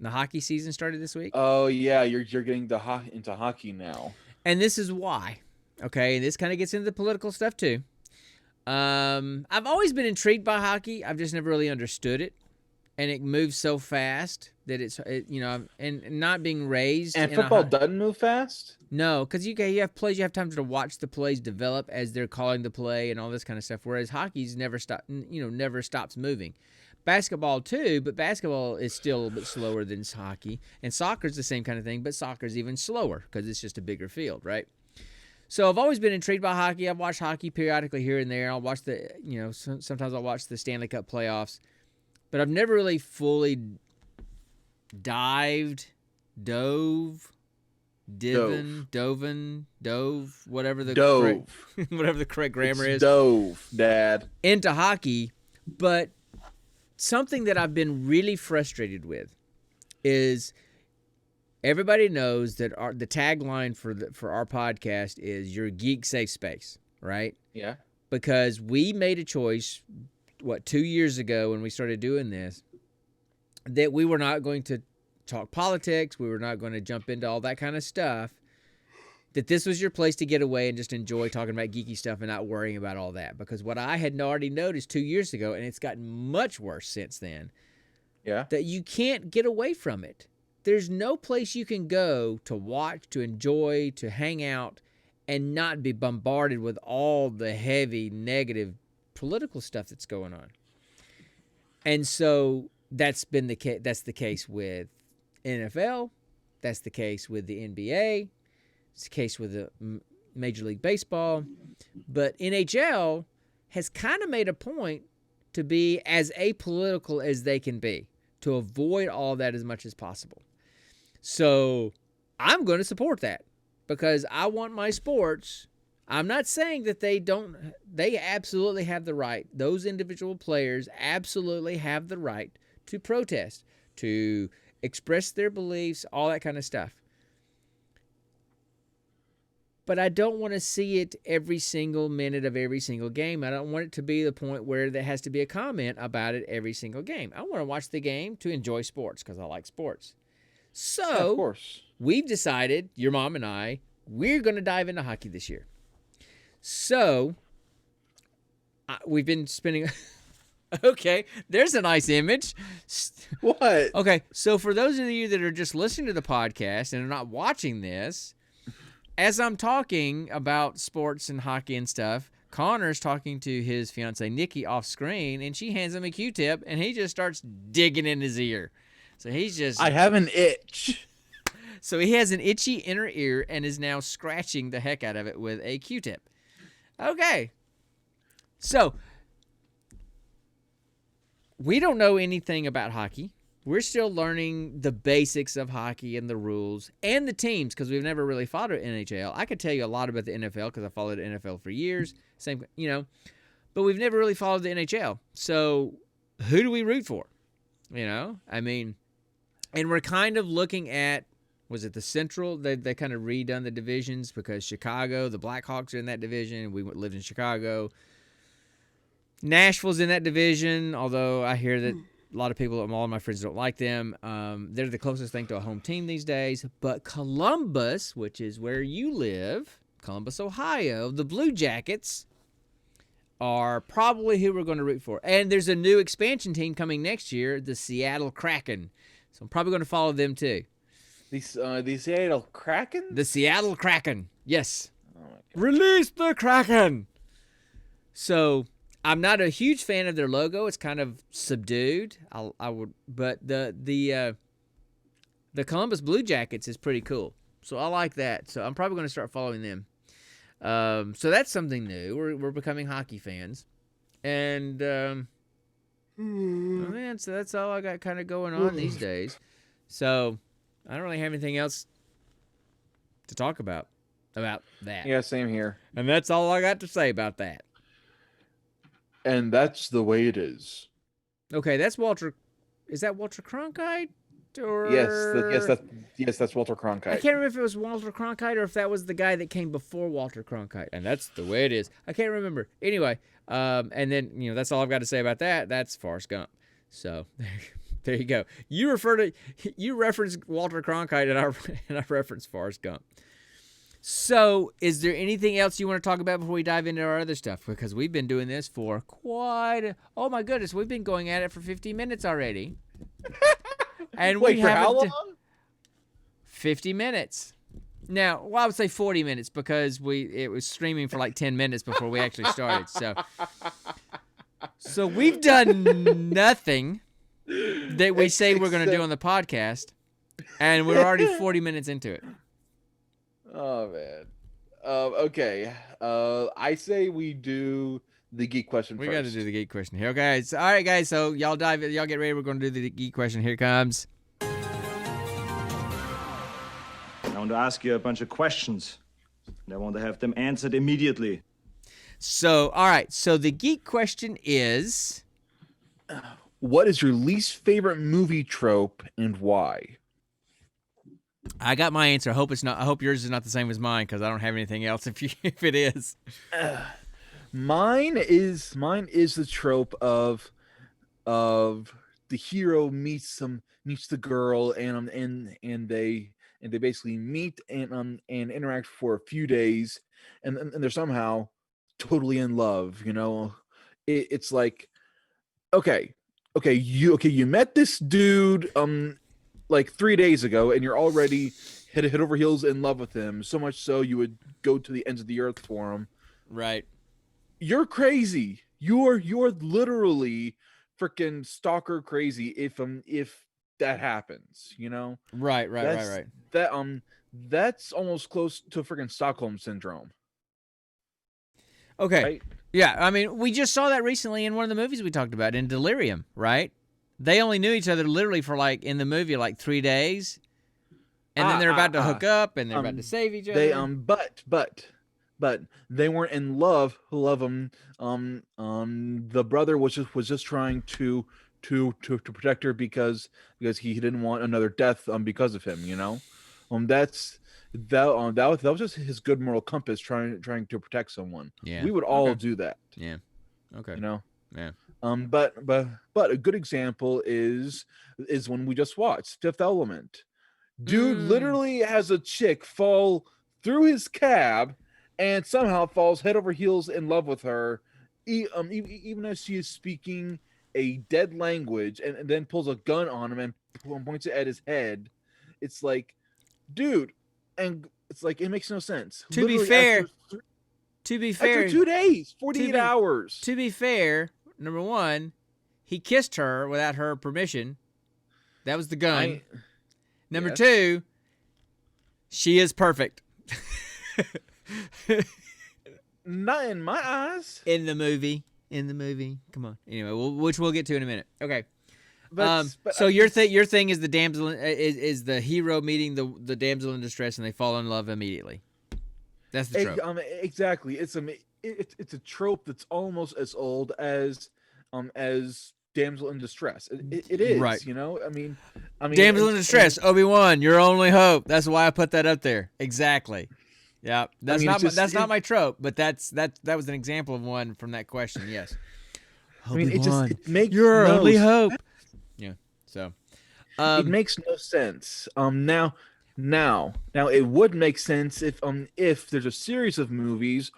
The hockey season started this week. Oh yeah, you're getting into hockey now. And this is why. Okay, and this kind of gets into the political stuff too. I've always been intrigued by hockey. I've just never really understood it. And it moves so fast that and not being raised. And football doesn't move fast? No, because you have plays, you have time to watch the plays develop as they're calling the play and all this kind of stuff. Whereas hockey's never stops moving. Basketball too, but basketball is still a little bit slower than hockey. And soccer's the same kind of thing, but soccer's even slower because it's just a bigger field, right? So I've always been intrigued by hockey. I've watched hockey periodically here and there. I'll watch sometimes I'll watch the Stanley Cup playoffs. But I've never really fully dove, whatever the correct grammar is. Dove, Dad. Into hockey. But something that I've been really frustrated with is everybody knows that the tagline for our podcast is your geek safe space, right? Yeah. Because we made a choice 2 years ago when we started doing this, that we were not going to talk politics, we were not going to jump into all that kind of stuff, that this was your place to get away and just enjoy talking about geeky stuff and not worrying about all that. Because what I had already noticed 2 years ago, and it's gotten much worse since then, that you can't get away from it. There's no place you can go to watch, to enjoy, to hang out, and not be bombarded with all the heavy, negative political stuff that's going on. And so that's been the case. That's the case with NFL. That's the case with the NBA. It's the case with the Major League Baseball. But NHL has kind of made a point to be as apolitical as they can be, to avoid all that as much as possible. So I'm going to support that because I want my sports. I'm not saying that they don't. They absolutely have the right. Those individual players absolutely have the right to protest, to express their beliefs, all that kind of stuff. But I don't want to see it every single minute of every single game. I don't want it to be the point where there has to be a comment about it every single game. I want to watch the game to enjoy sports because I like sports. So of course, we've decided, your mom and I, we're going to dive into hockey this year. So, we've been spending... Okay, there's a nice image. What? Okay, so for those of you that are just listening to the podcast and are not watching this, as I'm talking about sports and hockey and stuff, Connor's talking to his fiancée Nikki off screen, and she hands him a Q-tip, and he just starts digging in his ear. So he's just... I have an itch. So he has an itchy inner ear and is now scratching the heck out of it with a Q-tip. Okay. So, we don't know anything about hockey. We're still learning the basics of hockey and the rules and the teams because we've never really followed NHL. I could tell you a lot about the NFL because I followed the NFL for years. But we've never really followed the NHL. So, who do we root for? I mean, and we're kind of looking at, was it the Central? They kind of redone the divisions because Chicago, the Blackhawks are in that division. We lived in Chicago. Nashville's in that division, although I hear that a lot of people, all of my friends don't like them. They're the closest thing to a home team these days. But Columbus, which is where you live, Columbus, Ohio, the Blue Jackets are probably who we're going to root for. And there's a new expansion team coming next year, the Seattle Kraken. So I'm probably going to follow them too. The Seattle Kraken? The Seattle Kraken. Yes. Oh my God. Release the Kraken. So I'm not a huge fan of their logo. It's kind of subdued. But the Columbus Blue Jackets is pretty cool. So I like that. So I'm probably going to start following them. So that's something new. We're becoming hockey fans, and man, so that's all I got kind of going on these days. So I don't really have anything else to talk about that. Yeah, same here. And that's all I got to say about that. And that's the way it is. Okay, that's Walter. Is that Walter Cronkite? Or... Yes, that's Walter Cronkite. I can't remember if it was Walter Cronkite or if that was the guy that came before Walter Cronkite. And that's the way it is. I can't remember. Anyway, and then, that's all I've got to say about that. That's Forrest Gump. So there you go. You referenced Walter Cronkite and I referenced Forrest Gump. So is there anything else you want to talk about before we dive into our other stuff? Because we've been doing this for oh my goodness, we've been going at it for 50 minutes already. And wait, for how long? 50 minutes. Now, I would say 40 minutes because it was streaming for like 10 minutes before we actually started. So we've done nothing that we say we're going to do on the podcast, and we're already 40 minutes into it. Oh man. Okay. I say we do the geek question first. We got to do the geek question here, guys. All right, guys. So y'all get ready. We're going to do the geek question. Here it comes. I want to ask you a bunch of questions, and I want to have them answered immediately. So, all right. So the geek question is, what is your least favorite movie trope and why? I got my answer. I hope yours is not the same as mine because I don't have anything else. If it is, mine is the trope of the hero meets the girl and they basically meet and interact for a few days and they're somehow totally in love. It's like you met this dude like 3 days ago and you're already head over heels in love with him, so much so you would go to the ends of the earth for him. Right. You're crazy. You're literally freaking stalker crazy if that happens, Right. That's almost close to freaking Stockholm syndrome. Okay. Right? Yeah, I mean, we just saw that recently in one of the movies we talked about in Delirium, right? They only knew each other literally for in the movie 3 days. And then they're about to hook up and they're about to save each other. They but they weren't in love. The brother was just trying to protect her because he didn't want another death because of him. That was just his good moral compass trying to protect someone. Yeah, we would all do that. Yeah. Okay. Yeah. But a good example is when we just watched Fifth Element. Dude literally has a chick fall through his cab and somehow falls head over heels in love with her, even as she is speaking a dead language, and then pulls a gun on him and points it at his head. It's like, dude, and it's like, it makes no sense. To be fair, after 2 days, 48 hours. To be fair, number one, he kissed her without her permission. That was the gun. Number two, she is perfect. Not in my eyes. In the movie. Come on. Anyway, which we'll get to in a minute. Okay. So your thing is the damsel is the hero meeting the damsel in distress and they fall in love immediately. That's the trope. Exactly. It's a trope that's almost as old as damsel in distress. It is, right. I mean, damsel in distress, Obi-Wan, your only hope. That's why I put that up there. Exactly. Yeah, that's not my trope, but that was an example of one from that question. Yes. I mean, Obi-Wan, it makes you're our no only hope. Yeah. So, it makes no sense. Now it would make sense if there's a series of movies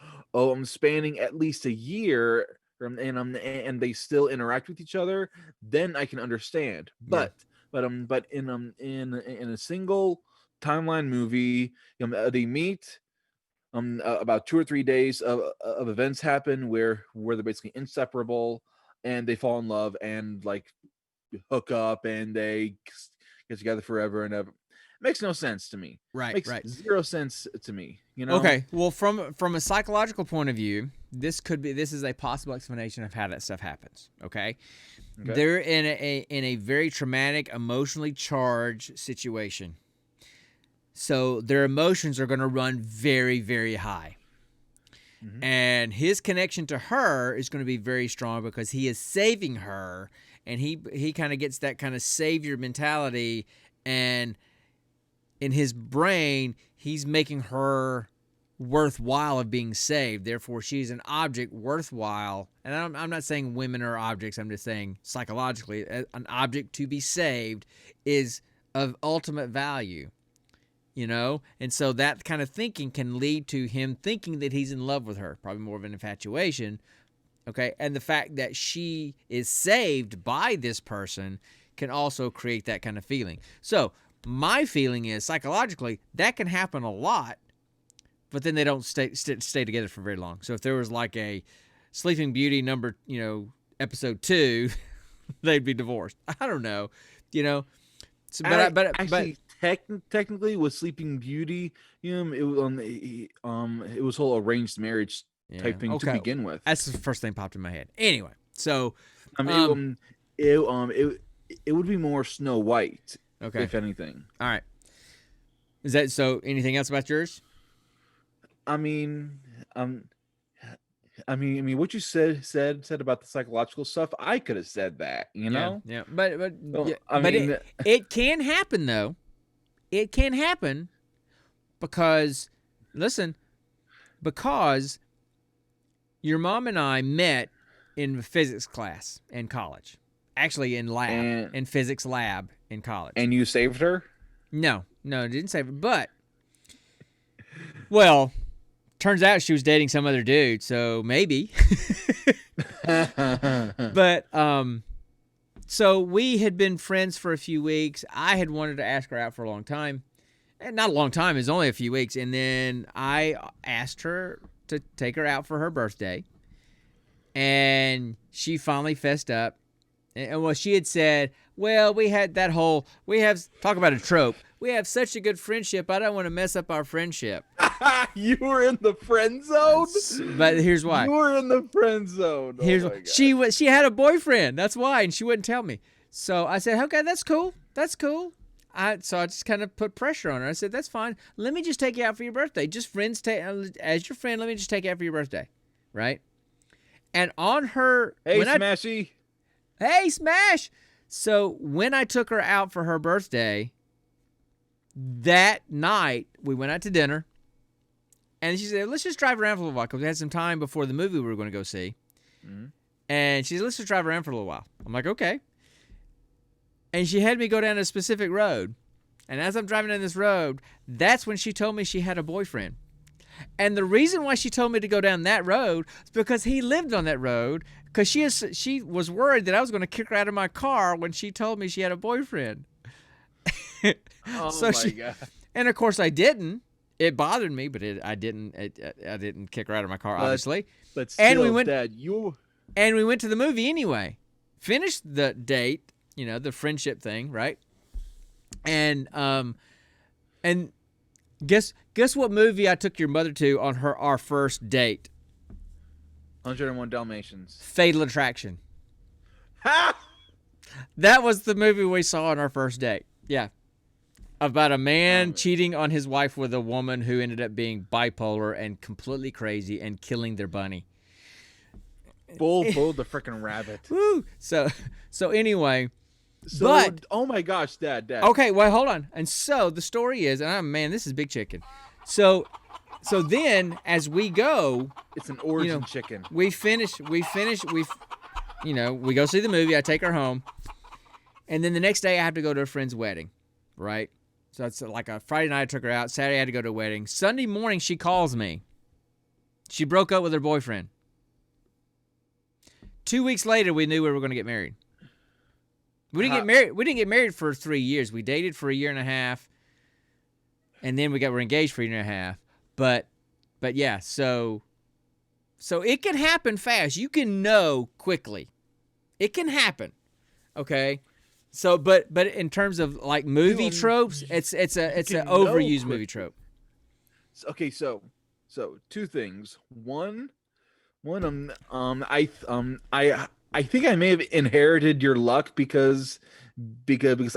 spanning at least a year and they still interact with each other, then I can understand. yeah. But in a single timeline movie, they meet, about 2 or 3 days of events happen where they're basically inseparable, and they fall in love and like hook up, and they get together forever and ever. Makes no sense to me. Right, Makes right. zero sense to me. Okay. Well, from a psychological point of view, this is a possible explanation of how that stuff happens. Okay. Okay. They're in a very traumatic, emotionally charged situation. So their emotions are going to run very, very high. Mhm. And his connection to her is going to be very strong because he is saving her, and he kind of gets that kind of savior mentality, and in his brain he's making her worthwhile of being saved. Therefore, she's an object worthwhile. And I'm not saying women are objects. I'm just saying psychologically, an object to be saved is of ultimate value. And so that kind of thinking can lead to him thinking that he's in love with her, probably more of an infatuation. Okay. And the fact that she is saved by this person can also create that kind of feeling. So my feeling is psychologically that can happen a lot, but then they don't stay together for very long. So if there was like a Sleeping Beauty episode 2, they'd be divorced. I don't know. So, Actually, technically, with Sleeping Beauty, it was whole arranged marriage type thing to begin with. That's the first thing popped in my head. Anyway, so it would be more Snow White, okay. if anything. All right. Is that so? Anything else about yours? I mean, what you said about the psychological stuff, I could have said that, Yeah. But Well, it can happen though. It can happen because your mom and I met in physics class in college. Actually, in physics lab in college. And you saved her? No, didn't save her. But, well, turns out she was dating some other dude, so maybe. But, so we had been friends for a few weeks. I had wanted to ask her out for a long time. And not a long time, it was only a few weeks. And then I asked her to take her out for her birthday. And she finally fessed up. And well, she had said, well, talk about a trope. We have such a good friendship. I don't want to mess up our friendship. You were in the friend zone? But here's why. You were in the friend zone. Here's why. She had a boyfriend. That's why. And she wouldn't tell me. So I said, okay, that's cool. So I just kind of put pressure on her. I said, that's fine. Let me just take you out for your birthday. Just friends, as your friend, let me just take you out for your birthday. Right? And on her... Hey, Smashy. Hey, Smash! So when I took her out for her birthday, that night, we went out to dinner. And she said, let's just drive around for a little while because we had some time before the movie we were going to go see. Mm-hmm. And she said, let's just drive around for a little while. I'm like, okay. And she had me go down a specific road. And as I'm driving down this road, that's when she told me she had a boyfriend. And the reason why she told me to go down that road is because he lived on that road, because she was worried that I was going to kick her out of my car when she told me she had a boyfriend. Oh, my God. And, of course, I didn't. It bothered me, but I didn't kick her out of my car, obviously. But still, and we went, Dad, and we went to the movie anyway. Finished the date, the friendship thing, right? And guess what movie I took your mother to on our first date? 101 Dalmatians. Fatal Attraction. Ha! That was the movie we saw on our first date. Yeah. About a man cheating on his wife with a woman who ended up being bipolar and completely crazy and killing their bunny. Bull the freaking rabbit. Woo! So anyway, oh my gosh, Dad. Okay, well, hold on. And so the story is, and man, this is big chicken. So then as we go, it's an origin chicken. We finish You know, we go see the movie. I take her home, and then the next day I have to go to a friend's wedding, right? So it's like a Friday night I took her out. Saturday I had to go to a wedding. Sunday morning she calls me. She broke up with her boyfriend. 2 weeks later we knew we were going to get married. We didn't get married. We didn't get married for 3 years. We dated for a year and a half, and then were engaged for a year and a half. But yeah, so it can happen fast. You can know quickly. It can happen. Okay. So, but in terms of like movie tropes, it's an overused movie trope. Okay, so two things. One, I think I may have inherited your luck because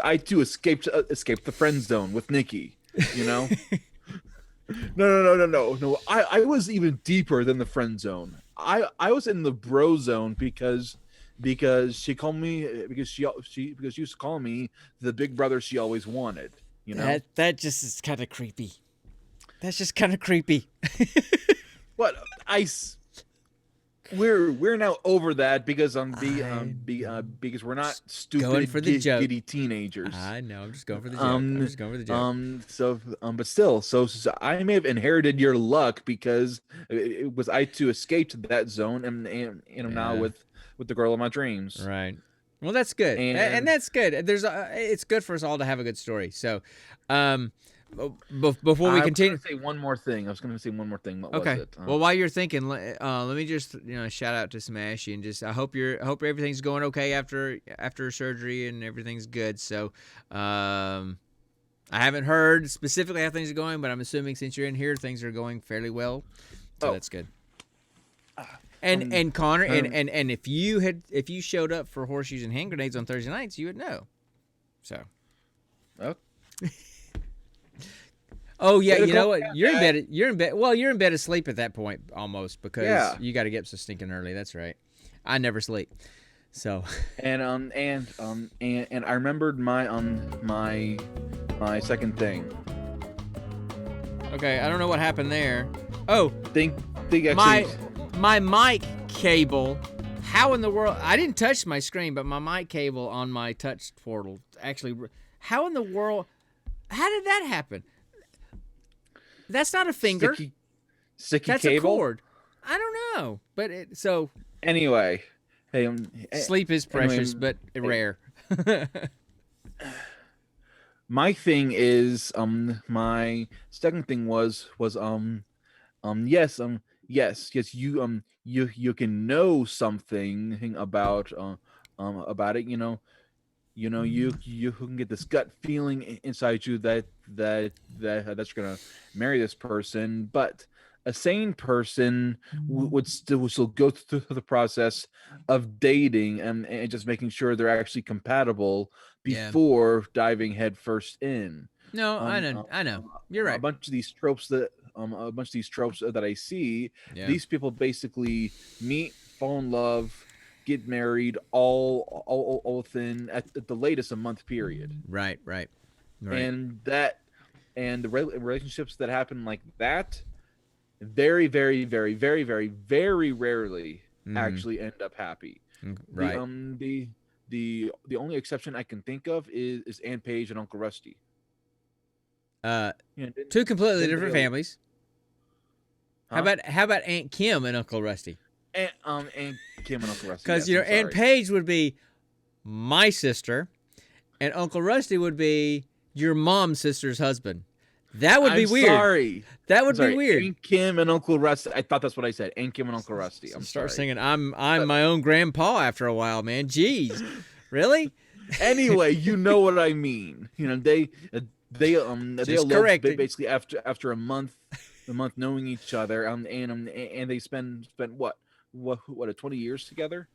I too escaped the friend zone with Nikki. You know. No. I was even deeper than the friend zone. I was in the bro zone because she called me because she used to call me the big brother she always wanted. You know, that just is kind of creepy. That's just kind of creepy. What we're now over that because because we're not stupid giddy teenagers. I know. I'm just going for the joke. But still, so I may have inherited your luck because it was I too escaped that zone and I'm now with the girl of my dreams. Right. Well, that's good, and that's good. It's good for us all to have a good story. So, before we continue, I was going to say one more thing. What okay. was it? Well, while you're thinking, let me just shout out to Smashy and just I hope everything's going okay after surgery and everything's good. So, I haven't heard specifically how things are going, but I'm assuming since you're in here, things are going fairly well. So that's good. And Connor, and if you showed up for horseshoes and hand grenades on Thursday nights, you would know. So. Oh. Oh yeah, you know what? You're in bed. Well, you're in bed asleep at that point almost because you got to get up so stinking early. That's right. I never sleep. So. And I remembered my my second thing. Okay, I don't know what happened there. Oh, think actually. My mic cable. How in the world? I didn't touch my screen, but my mic cable on my touch portal actually. How in the world? How did that happen? That's not a finger. Sticky That's cable? a cord. I don't know, but anyway, hey, sleep is precious, but rare. My thing is my second thing was yes you can know something about it, you can get this gut feeling inside you that's gonna marry this person, but a sane person would still go through the process of dating and just making sure they're actually compatible before diving headfirst in. No, I know. You're right. A bunch of these tropes that I see, these people basically meet, fall in love, get married all within at the latest a month period. Right. And the relationships that happen like that very, very, very, very, very, very rarely actually end up happy. Right. The only exception I can think of is Aunt Paige and Uncle Rusty. Two completely different families. Huh? How about Aunt Kim and Uncle Rusty? Aunt Kim and Uncle Rusty. Because Aunt Paige would be my sister, and Uncle Rusty would be your mom's sister's husband. That would be weird. Sorry. That would be weird. Aunt Kim and Uncle Rusty. I thought that's what I said. Aunt Kim and Uncle Rusty. Start singing. I'm my own grandpa after a while, man. Jeez, really? Anyway, you know what I mean. They correct. Basically after a month knowing each other, and they spent what 20 years together.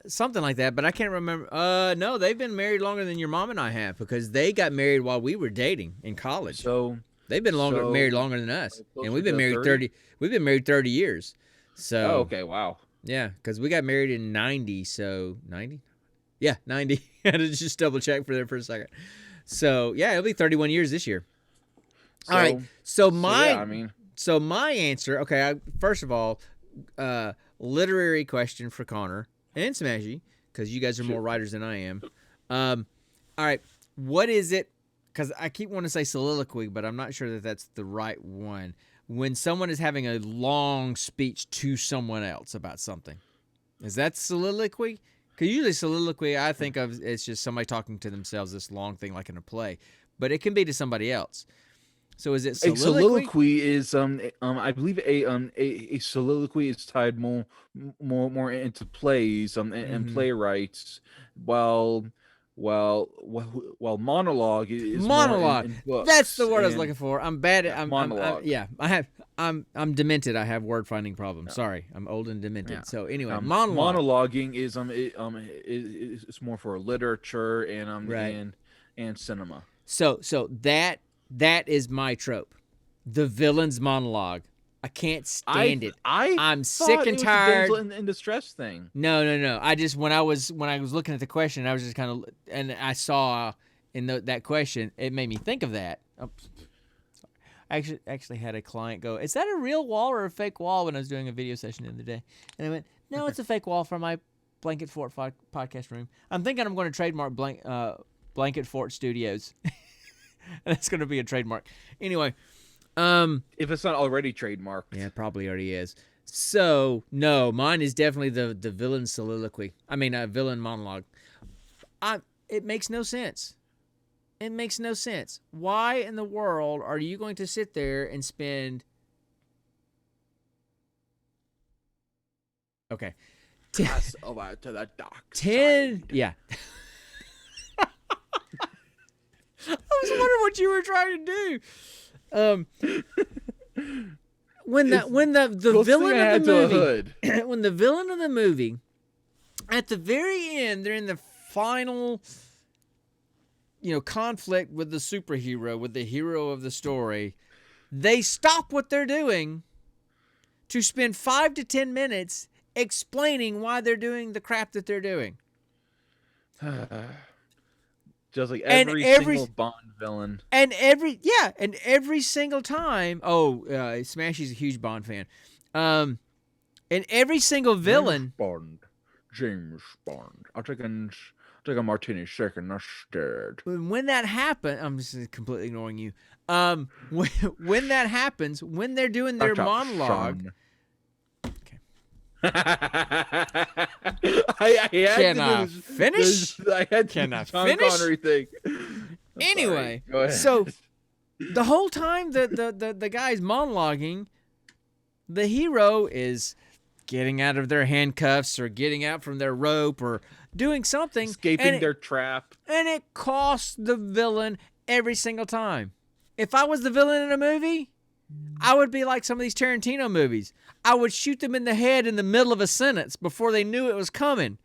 Something like that, but I can't remember. No, they've been married longer than your mom and I have because they got married while we were dating in college. So they've been married longer than us, and we've been married 30. We've been married 30 years. So okay, wow. Yeah, because we got married in 90. So 90. Yeah, 90. I had to just double check for a second. So yeah, it'll be 31 years this year. All right. So my answer. Okay, first of all, literary question for Connor. and Smashy, because you guys are more writers than I am. All right, what is it? Because I keep wanting to say soliloquy, but I'm not sure that that's the right one. When someone is having a long speech to someone else about something, is that soliloquy? Because usually soliloquy, I think of it's just somebody talking to themselves, this long thing like in a play, but it can be to somebody else. So is it A soliloquy? soliloquy is I believe a soliloquy is tied more into plays and playwrights, while while monologue is more Monologue. in books. That's the word I was and looking for. I'm bad at monologue. I'm demented. I have word finding problems. Sorry, I'm old and demented. Yeah. So anyway, monologue. Monologuing is more for literature and Right. and cinema. So that is my trope. The villain's monologue. I can't stand it. I'm sick and tired. The damsel in distress thing. No. I just when I was looking at the question, I was just kind of, and I saw in that question, it made me think of that. Oh, I actually had a client go, "Is that a real wall or a fake wall?" When I was doing a video session the other day, and I went, "No, it's a fake wall from my Blanket Fort podcast room." I'm thinking I'm going to trademark Blanket Fort Studios. That's going to be a trademark. Anyway, If it's not already trademarked. yeah, it probably already is. So no, mine is definitely the villain soliloquy. I mean, a villain monologue. It makes no sense. It makes no sense. Why in the world are you going to sit there and spend? Okay. Pass over to the dark 10. side. Yeah. I was wondering what you were trying to do. When the villain of the movie, when the villain of the movie, at the very end, they're in the final, conflict with the superhero, with the hero of the story. They stop what they're doing to spend 5 to 10 minutes explaining why they're doing the crap that they're doing. Just like every single Bond villain. And every single time. Oh, Smashy's a huge Bond fan. And every single villain. James Bond. I'll take a martini second. Not stirred. When that happens, I'm just completely ignoring you. When that happens, when they're doing their monologue. I Can I finish? I had Can I John finish? Connery thing. Anyway, go ahead. So the whole time the guy's monologuing, the hero is getting out of their handcuffs or getting out from their rope or doing something, escaping their trap, and it costs the villain every single time. If I was the villain in a movie, I would be like some of these Tarantino movies. I would shoot them in the head in the middle of a sentence before they knew it was coming.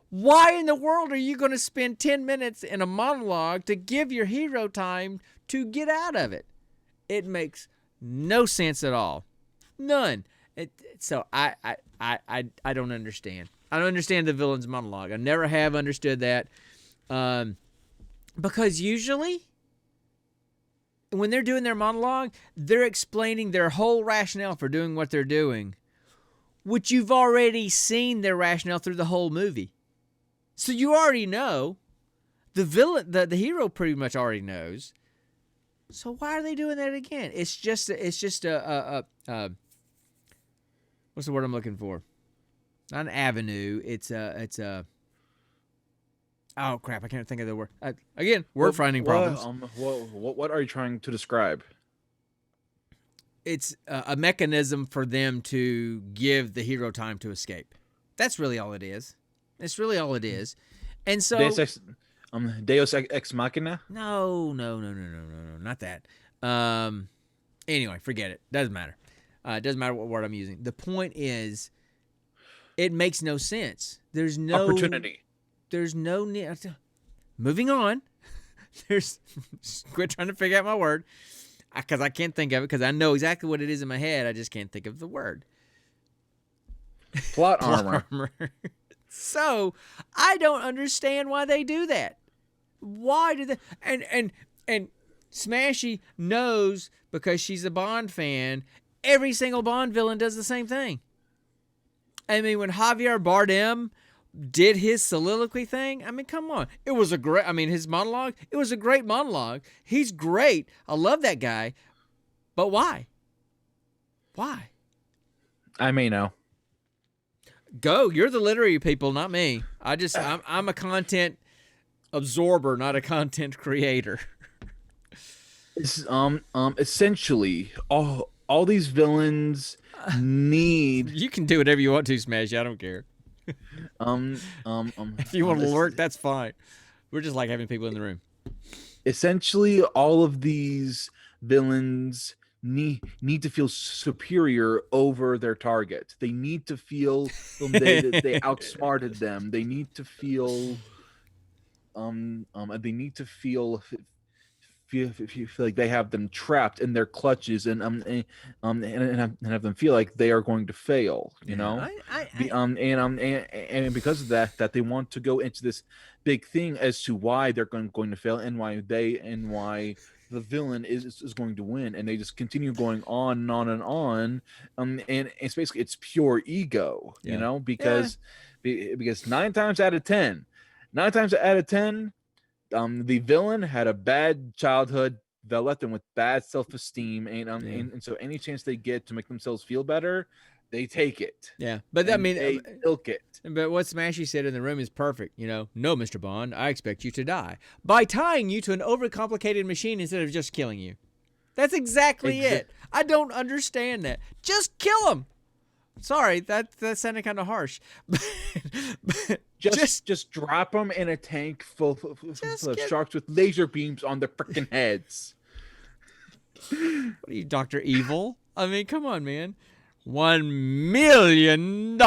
Why in the world are you going to spend 10 minutes in a monologue to give your hero time to get out of it? It makes no sense at all. None. So I don't understand. I don't understand the villain's monologue. I never have understood that. Because usually when they're doing their monologue, they're explaining their whole rationale for doing what they're doing, which you've already seen their rationale through the whole movie. So you already know. The villain, the hero pretty much already knows. So why are they doing that again? It's just a what's the word I'm looking for? Not an avenue. It's a oh crap! I can't think of the word. Again, word finding problems. What are you trying to describe? It's a mechanism for them to give the hero time to escape. That's really all it is. That's really all it is. And so Deus ex machina? No, not that. Anyway, forget it. Doesn't matter. It doesn't matter what word I'm using. The point is, it makes no sense. There's no opportunity. There's no need. Moving on. Quit trying to figure out my word, because I can't think of it, because I know exactly what it is in my head. I just can't think of the word. Plot armor. So I don't understand why they do that. Why do they? And Smashy knows, because she's a Bond fan. Every single Bond villain does the same thing. I mean, when Javier Bardem did his soliloquy thing. I mean, come on. It was a great, I mean, his monologue, it was a great monologue. He's great. I love that guy. But why? Why? I may know. Go. You're the literary people, not me. I'm a content absorber, not a content creator. It's, essentially, all these villains need You can do whatever you want to, Smash. I don't care. If you want to lurk, that's fine. We're just like having people in the room. essentially all of these villains need to feel superior over their target. They need to feel they outsmarted them. They need to feel they need to feel like they have them trapped in their clutches, and have them feel like they are going to fail. You know, and because of that they want to go into this big thing as to why they're going to fail, and why the villain is going to win, and they just continue going on and on and on. And it's basically it's pure ego, you know, because 9 times out of 10, the villain had a bad childhood that left them with bad self-esteem, and so any chance they get to make themselves feel better, they take it. Yeah, but I mean, they milk it. But what Smashy said in the room is perfect. You know, no, Mr. Bond, I expect you to die by tying you to an overcomplicated machine instead of just killing you. That's exactly it. I don't understand that. Just kill him. Sorry, that sounded kind of harsh. But just drop them in a tank full of sharks with laser beams on their freaking heads. What are you, Dr. Evil? I mean, come on, man. $1 million.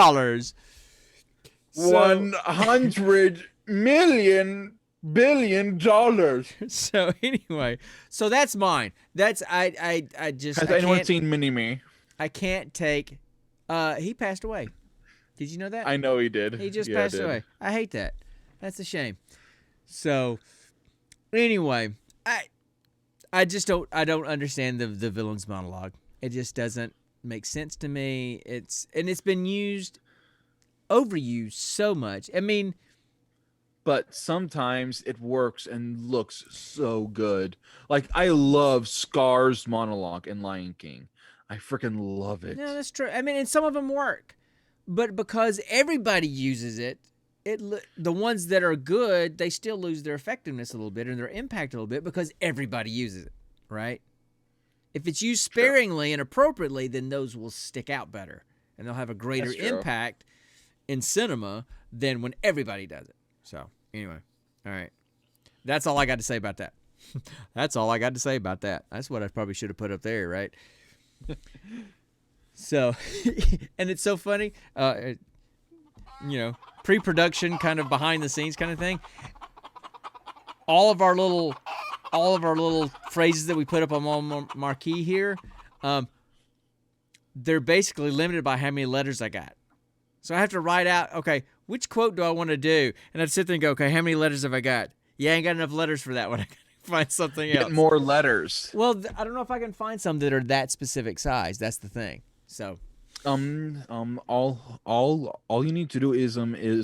100 million billion dollars. So anyway, so that's mine. That's I just. Has anyone seen Mini-Me? I can't take. He passed away. Did you know that? I know he did. He just passed away. I hate that. That's a shame. So anyway, I just don't understand the villain's monologue. It just doesn't make sense to me. It's been overused so much. I mean, but sometimes it works and looks so good. Like, I love Scar's monologue in Lion King. I freaking love it. Yeah, that's true. I mean, and some of them work, but because everybody uses it, the ones that are good, they still lose their effectiveness a little bit and their impact a little bit because everybody uses it, right? If it's used sparingly and appropriately, then those will stick out better and they'll have a greater impact in cinema than when everybody does it. So anyway, all right, that's all I got to say about that. That's all I got to say about that. That's what I probably should have put up there, right? So, and it's so funny, you know, pre-production kind of behind the scenes kind of thing. All of our little phrases that we put up on marquee here, they're basically limited by how many letters I got. So I have to write out, okay, which quote do I want to do? And I'd sit there and go, okay, how many letters have I got? Yeah, I ain't got enough letters for that one. I gotta find something else. Get more letters. Well, I don't know if I can find some that are that specific size. That's the thing. So, all you need to do is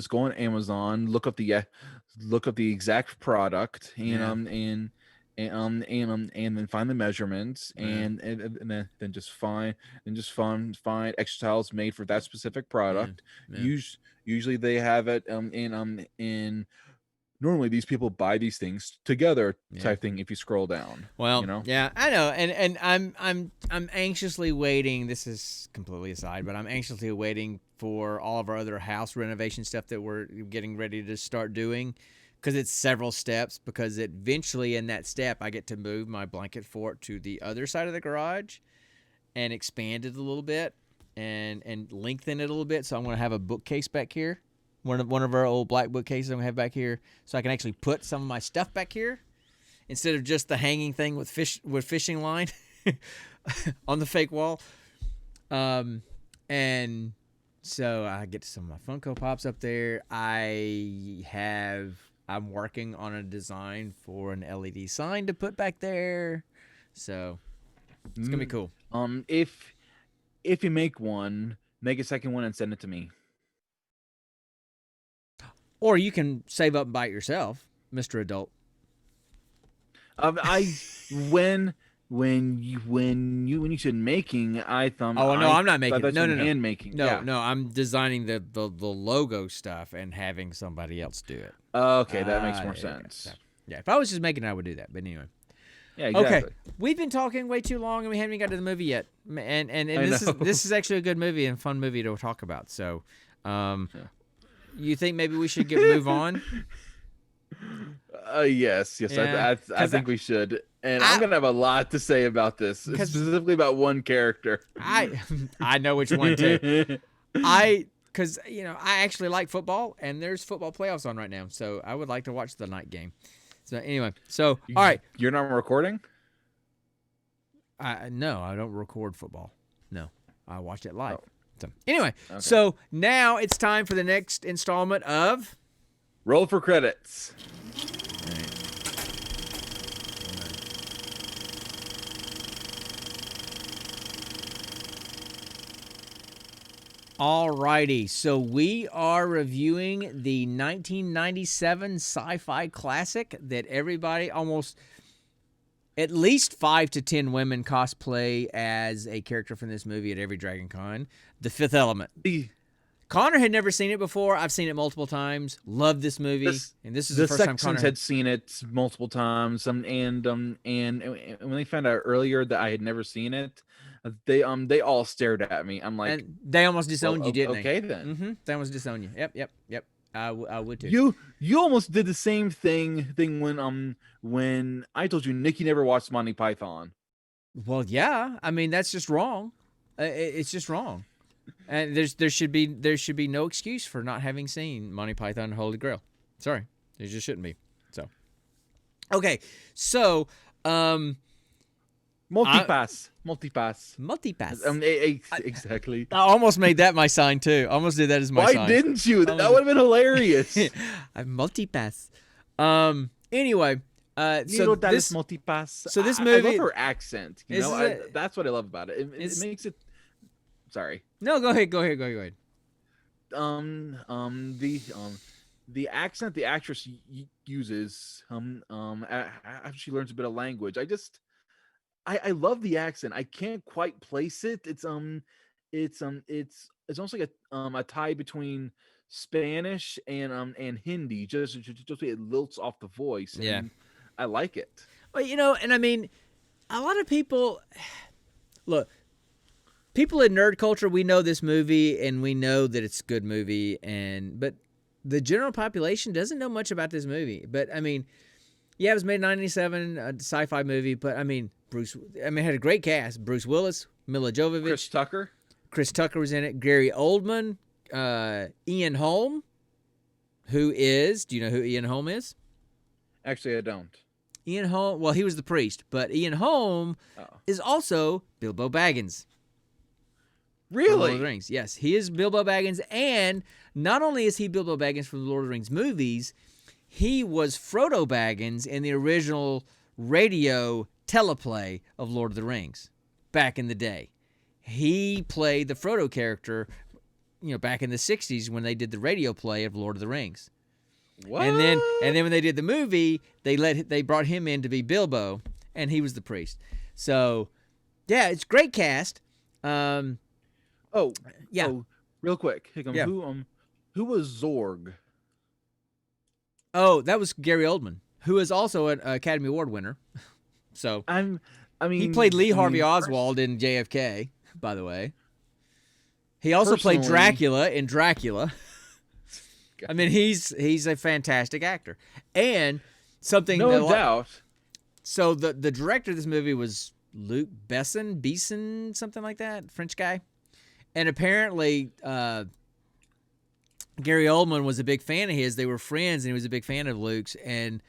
go on Amazon, look up the exact product, and then find the measurements, and then just find extra tiles made for that specific product. Usually they have it in. Normally these people buy these things together type thing if you scroll down. Well, you know? Yeah, I know. And I'm anxiously waiting. This is completely aside, but I'm anxiously waiting for all of our other house renovation stuff that we're getting ready to start doing, because it's several steps, because eventually in that step I get to move my blanket fort to the other side of the garage and expand it a little bit and lengthen it a little bit. So I'm going to have a bookcase back here. One of our old black bookcases I'm going to have back here, so I can actually put some of my stuff back here instead of just the hanging thing with fishing line on the fake wall. And so I get some of my Funko Pops up there. I'm working on a design for an LED sign to put back there. So it's going to be cool. If you make one, make a second one and send it to me. Or you can save up and buy it yourself, Mr. Adult. I when you said making, I thought Oh no, I'm not thought making. that's No, when no, no, hand making. no, Yeah. no. I'm designing the logo stuff and having somebody else do it. Okay, that makes more There you go. sense. So, yeah, if I was just making it, I would do that. But anyway. Yeah, Okay, exactly. we've been talking way too long and we haven't even got to the movie yet. And I this know. is actually a good movie and fun movie to talk about. So, you think maybe we should move on? Yes. Yeah, I think we should. And I'm I gonna have a lot to say about this, 'cause specifically about one character. I know which one too. Because I actually like football and there's football playoffs on right now, so I would like to watch the night game. So anyway, all right. You're not recording? No, I don't record football. No, I watch it live. Oh. So anyway, Okay. so now it's time for the next installment of. Roll for credits. Alrighty, so we are reviewing the 1997 sci-fi classic that everybody, almost at least 5 to 10 women cosplay as a character from this movie at every Dragon Con, The Fifth Element. Connor had never seen it before. I've seen it multiple times. Love this movie, and this is the first time Connor had seen it multiple times. And when they found out earlier that I had never seen it, they all stared at me. I'm like, and they almost disowned you, didn't okay then. Mm-hmm. They almost disowned you. Yep. I would too. You almost did the same thing when I told you Nikki never watched Monty Python. Well, yeah. I mean, that's just wrong. It's just wrong. And there should be no excuse for not having seen Monty Python and Holy Grail. Sorry, there just shouldn't be. So, okay, so Multipass. Exactly. Exactly. I almost made that my sign too. I almost did that as my sign. Why didn't you? That would have been hilarious. I multipass. Anyway, So this multipass. So this I movie. love her accent. That's what I love about it. It makes it. Sorry. No, go ahead. The accent the actress uses after she learns a bit of language. I love the accent. I can't quite place it. It's almost like a tie between Spanish and Hindi. Just it lilts off the voice. And Yeah. I like it. Well, and I mean, a lot of people look. People in nerd culture, we know this movie and we know that it's a good movie, but the general population doesn't know much about this movie. But I mean, yeah, it was made in 1997, a sci-fi movie. But I mean, it had a great cast: Bruce Willis, Mila Jovovich, Chris Tucker was in it. Gary Oldman, Ian Holm, do you know who Ian Holm is? Actually, I don't. Ian Holm, well, he was the priest, but Ian Holm is also Bilbo Baggins. Really? Lord of the Rings. Yes, he is Bilbo Baggins, and not only is he Bilbo Baggins from the Lord of the Rings movies, he was Frodo Baggins in the original radio teleplay of Lord of the Rings back in the day. He played the Frodo character, back in the 60s when they did the radio play of Lord of the Rings. What? And then when they did the movie, they brought him in to be Bilbo, and he was the priest. So, yeah, it's great cast. Yeah. Oh, real quick. Yeah. Who was Zorg? Oh, that was Gary Oldman, who is also an Academy Award winner. So he played Lee Harvey Oswald in JFK, by the way. He also played Dracula in Dracula. I mean, he's a fantastic actor. And something no doubt. So the director of this movie was Luc Besson, something like that, French guy. And apparently, Gary Oldman was a big fan of his. They were friends, and he was a big fan of Luke's. And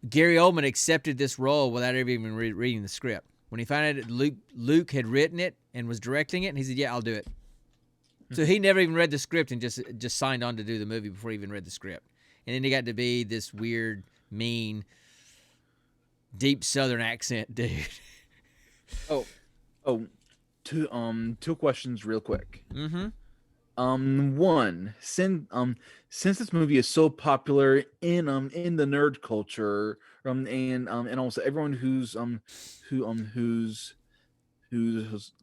Gary Oldman accepted this role without ever even reading the script. When he found out that Luke had written it and was directing it, he said, "Yeah, I'll do it." So he never even read the script and just signed on to do the movie before he even read the script. And then he got to be this weird, mean, deep Southern accent dude. Two questions real quick. Mm-hmm. One, since this movie is so popular in the nerd culture, and also everyone who's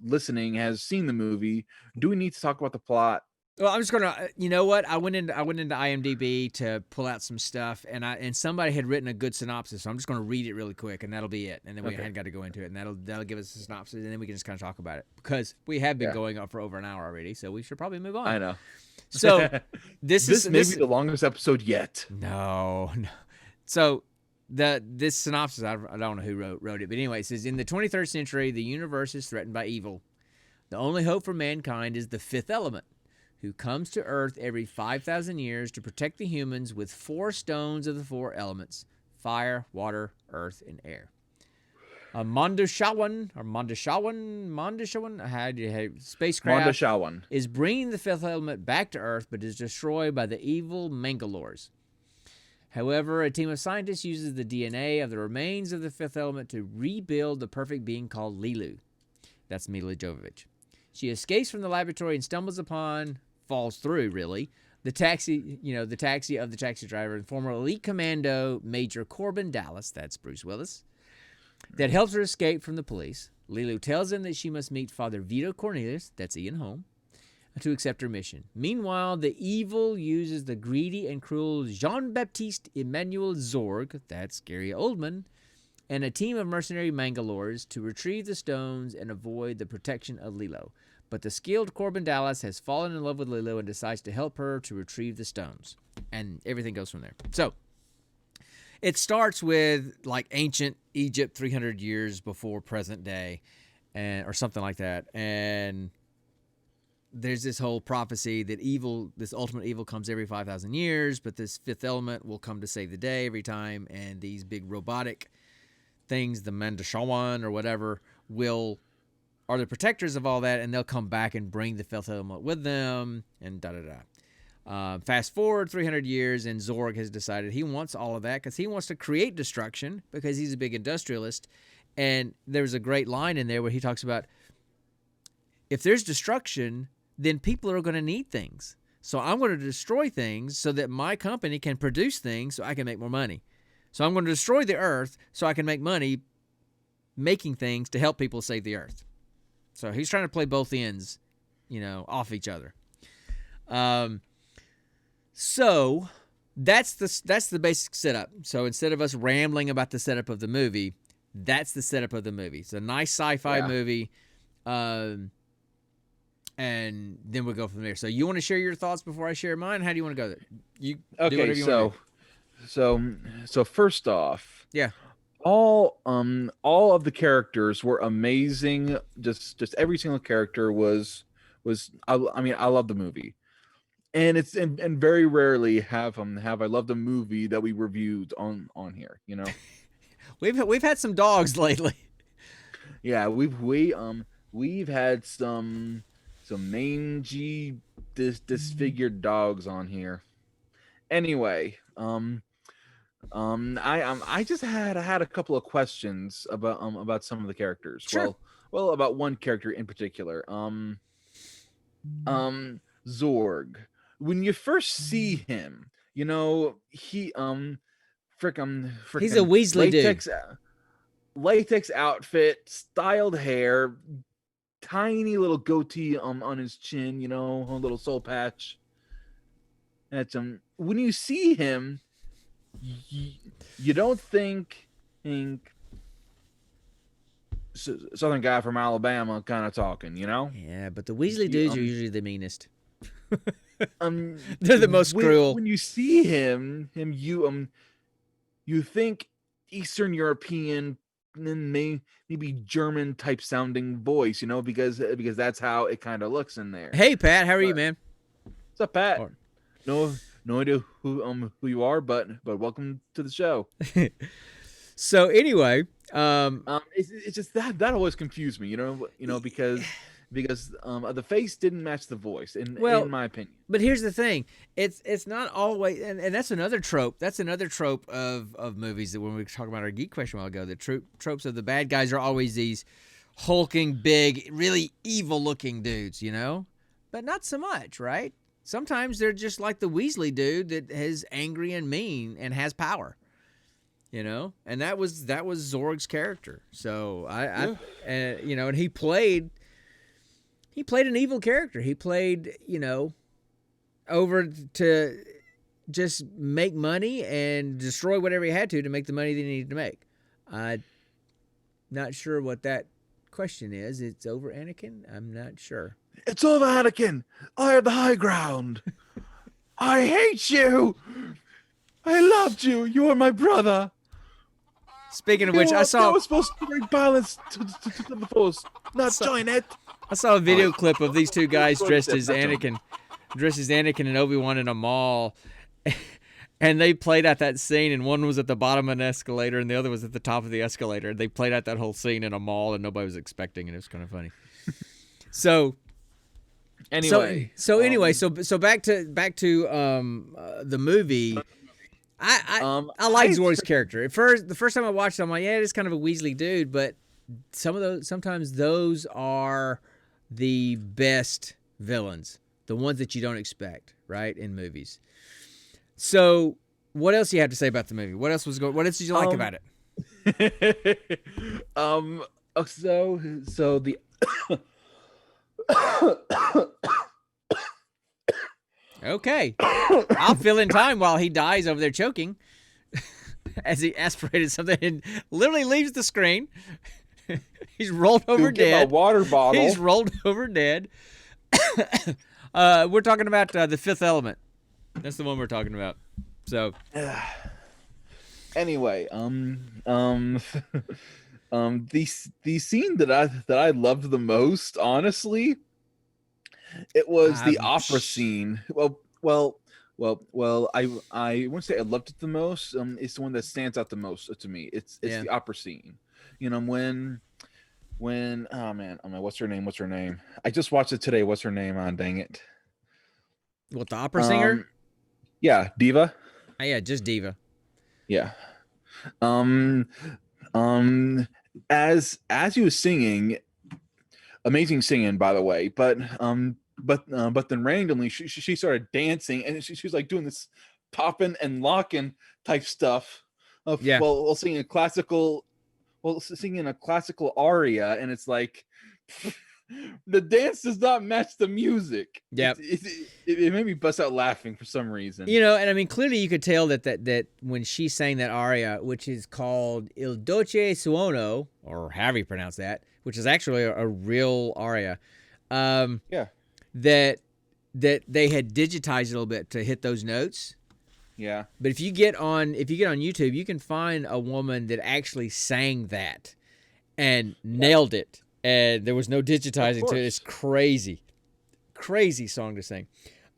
listening has seen the movie, do we need to talk about the plot? Well, I'm just gonna. You know what? I went into IMDb to pull out some stuff, and somebody had written a good synopsis. So I'm just gonna read it really quick, and that'll be it. And then we Okay. hadn't got to go into it, and that'll give us a synopsis, and then we can just kind of talk about it because we have been Yeah. going on for over an hour already. So we should probably move on. I know. So this may be the longest episode yet. No. So this synopsis, I don't know who wrote it, but anyway, it says in the 23rd century, the universe is threatened by evil. The only hope for mankind is the fifth element, who comes to Earth every 5,000 years to protect the humans with 4 stones of the 4 elements: fire, water, earth, and air. Mondoshawan spacecraft Shawan. is bringing the fifth element back to Earth, but is destroyed by the evil Mangalores. However, a team of scientists uses the DNA of the remains of the fifth element to rebuild the perfect being called Lilu. That's Mila Jovovich. She escapes from the laboratory and stumbles upon, falls through really, the taxi of the taxi driver and former elite commando Major Corbin Dallas, that's Bruce Willis, that helps her escape from the police. Lilu tells him that she must meet Father Vito Cornelius, that's Ian Holm, to accept her mission. Meanwhile, the evil uses the greedy and cruel Jean-Baptiste Emmanuel Zorg, that's Gary Oldman, and a team of mercenary Mangalores to retrieve the stones and avoid the protection of Lilo. But the skilled Corbin Dallas has fallen in love with Lilo and decides to help her to retrieve the stones. And everything goes from there. So, it starts with like ancient Egypt 300 years before present day, or something like that. And there's this whole prophecy that this ultimate evil comes every 5,000 years, but this fifth element will come to save the day every time, and these big robotic things, the Mandashawan or whatever, are the protectors of all that, and they'll come back and bring the fifth element with them, and da-da-da. Fast forward 300 years, and Zorg has decided he wants all of that because he wants to create destruction because he's a big industrialist. And there's a great line in there where he talks about, if there's destruction, then people are going to need things. So I'm going to destroy things so that my company can produce things so I can make more money. So I'm going to destroy the earth so I can make money making things to help people save the earth. So he's trying to play both ends, off each other. So that's the basic setup. So instead of us rambling about the setup of the movie, that's the setup of the movie. It's a nice sci-fi movie. And then we'll go from there. So you want to share your thoughts before I share mine? How do you want to go there? You do whatever you want to do. So first off, Yeah. all of the characters were amazing. Just every single character was I love the movie. And it's and very rarely have I loved a movie that we reviewed on here, We've had some dogs lately. Yeah, we've had some mangy disfigured dogs on here. Anyway, I just had a couple of questions about some of the characters. Sure. Well, about one character in particular. Zorg. When you first see him, he frickin' He's a Weasley dude. Latex outfit, styled hair, tiny little goatee on his chin, a little soul patch. And when you see him, you don't think Southern guy from Alabama kind of talking, Yeah, but the Weasley dudes are usually the meanest. They're the most cruel. When you see him you think Eastern European, maybe German type sounding voice, because that's how it kind of looks in there. Hey Pat, how are you, man? What's up, Pat? No idea who you are, but welcome to the show. So anyway, it's just that always confused me, because the face didn't match the voice in my opinion. But here's the thing. It's not always, and that's another trope. That's another trope of movies that when we were talking about our geek question a while ago, the tropes of the bad guys are always these hulking, big, really evil looking dudes, but not so much, right? Sometimes they're just like the Weasley dude that is angry and mean and has power. And that was Zorg's character. So and he played an evil character. He played, over to just make money and destroy whatever he had to make the money that he needed to make. I'm not sure what that question is. It's over Anakin? I'm not sure. It's over Anakin. I have the high ground. I hate you. I loved you. You are my brother. Speaking of which, I That saw was supposed to bring balance to the Force, not join it. I saw a video clip of these two guys dressed as Anakin and Obi-Wan in a mall, and they played out that scene, and one was at the bottom of an escalator and the other was at the top of the escalator. They played out that whole scene in a mall and nobody was expecting it. It was kind of funny. So Anyway, so back to the movie. I like Zorg's character. The first time I watched it, I'm like, yeah, it's kind of a Weasley dude, but sometimes those are the best villains, the ones that you don't expect, right, in movies. So, what else do you have to say about the movie? What else did you like about it? So the Okay. I'll fill in time while he dies over there choking as he aspirated something and literally leaves the screen. He's rolled over dead. A water bottle. He's rolled over dead. We're talking about The Fifth Element. That's the one we're talking about. So anyway, the scene that I loved the most, honestly, it was the opera scene. Well, I wouldn't say I loved it the most. It's the one that stands out the most to me. It's the opera scene. When oh man, what's her name? I just watched it today. What's her name? Dang it. What, the opera singer? Yeah, Diva. Oh, yeah, just Diva. Yeah. As he was singing, amazing singing, by the way, but then randomly she started dancing and she was like doing this popping and locking type stuff while singing a classical aria, and it's like the dance does not match the music. Yeah, it made me bust out laughing for some reason. And I mean, clearly you could tell that when she sang that aria, which is called Il Dolce Suono, or however you pronounce that, which is actually a real aria. That they had digitized it a little bit to hit those notes. Yeah. But if you get on YouTube, you can find a woman that actually sang that and nailed it. And there was no digitizing to it. It's crazy song to sing.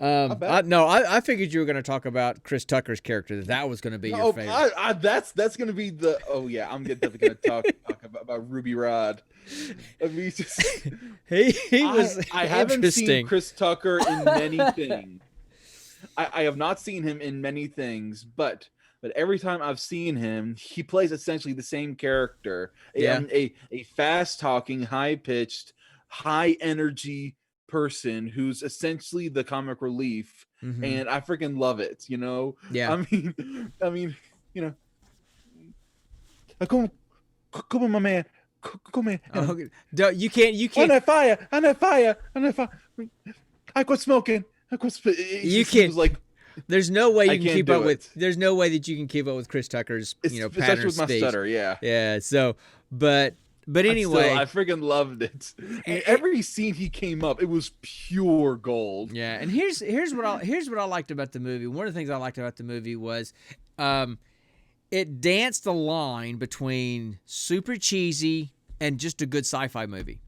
I figured you were going to talk about Chris Tucker's character. That was going to be your favorite. That's going to be the. Oh yeah, I'm definitely going to talk about Ruby Rod. I mean, he was. I haven't seen Chris Tucker in many things. I have not seen him in many things, but every time I've seen him, he plays essentially the same character. Yeah. A fast-talking, high-pitched, high-energy person who's essentially the comic relief, and I freaking love it. Yeah. I mean, come on, my man. Come on. You can't. On fire. I quit smoking. You can't. Like, there's no way you can keep up with. it. There's no way that you can keep up with Chris Tucker's, pattern of with my speech. stutter. Yeah. Yeah. So, but anyway, I freaking loved it. Every scene he came up, it was pure gold. Yeah. And here's what I liked about the movie. One of the things I liked about the movie was, it danced the line between super cheesy and just a good sci-fi movie.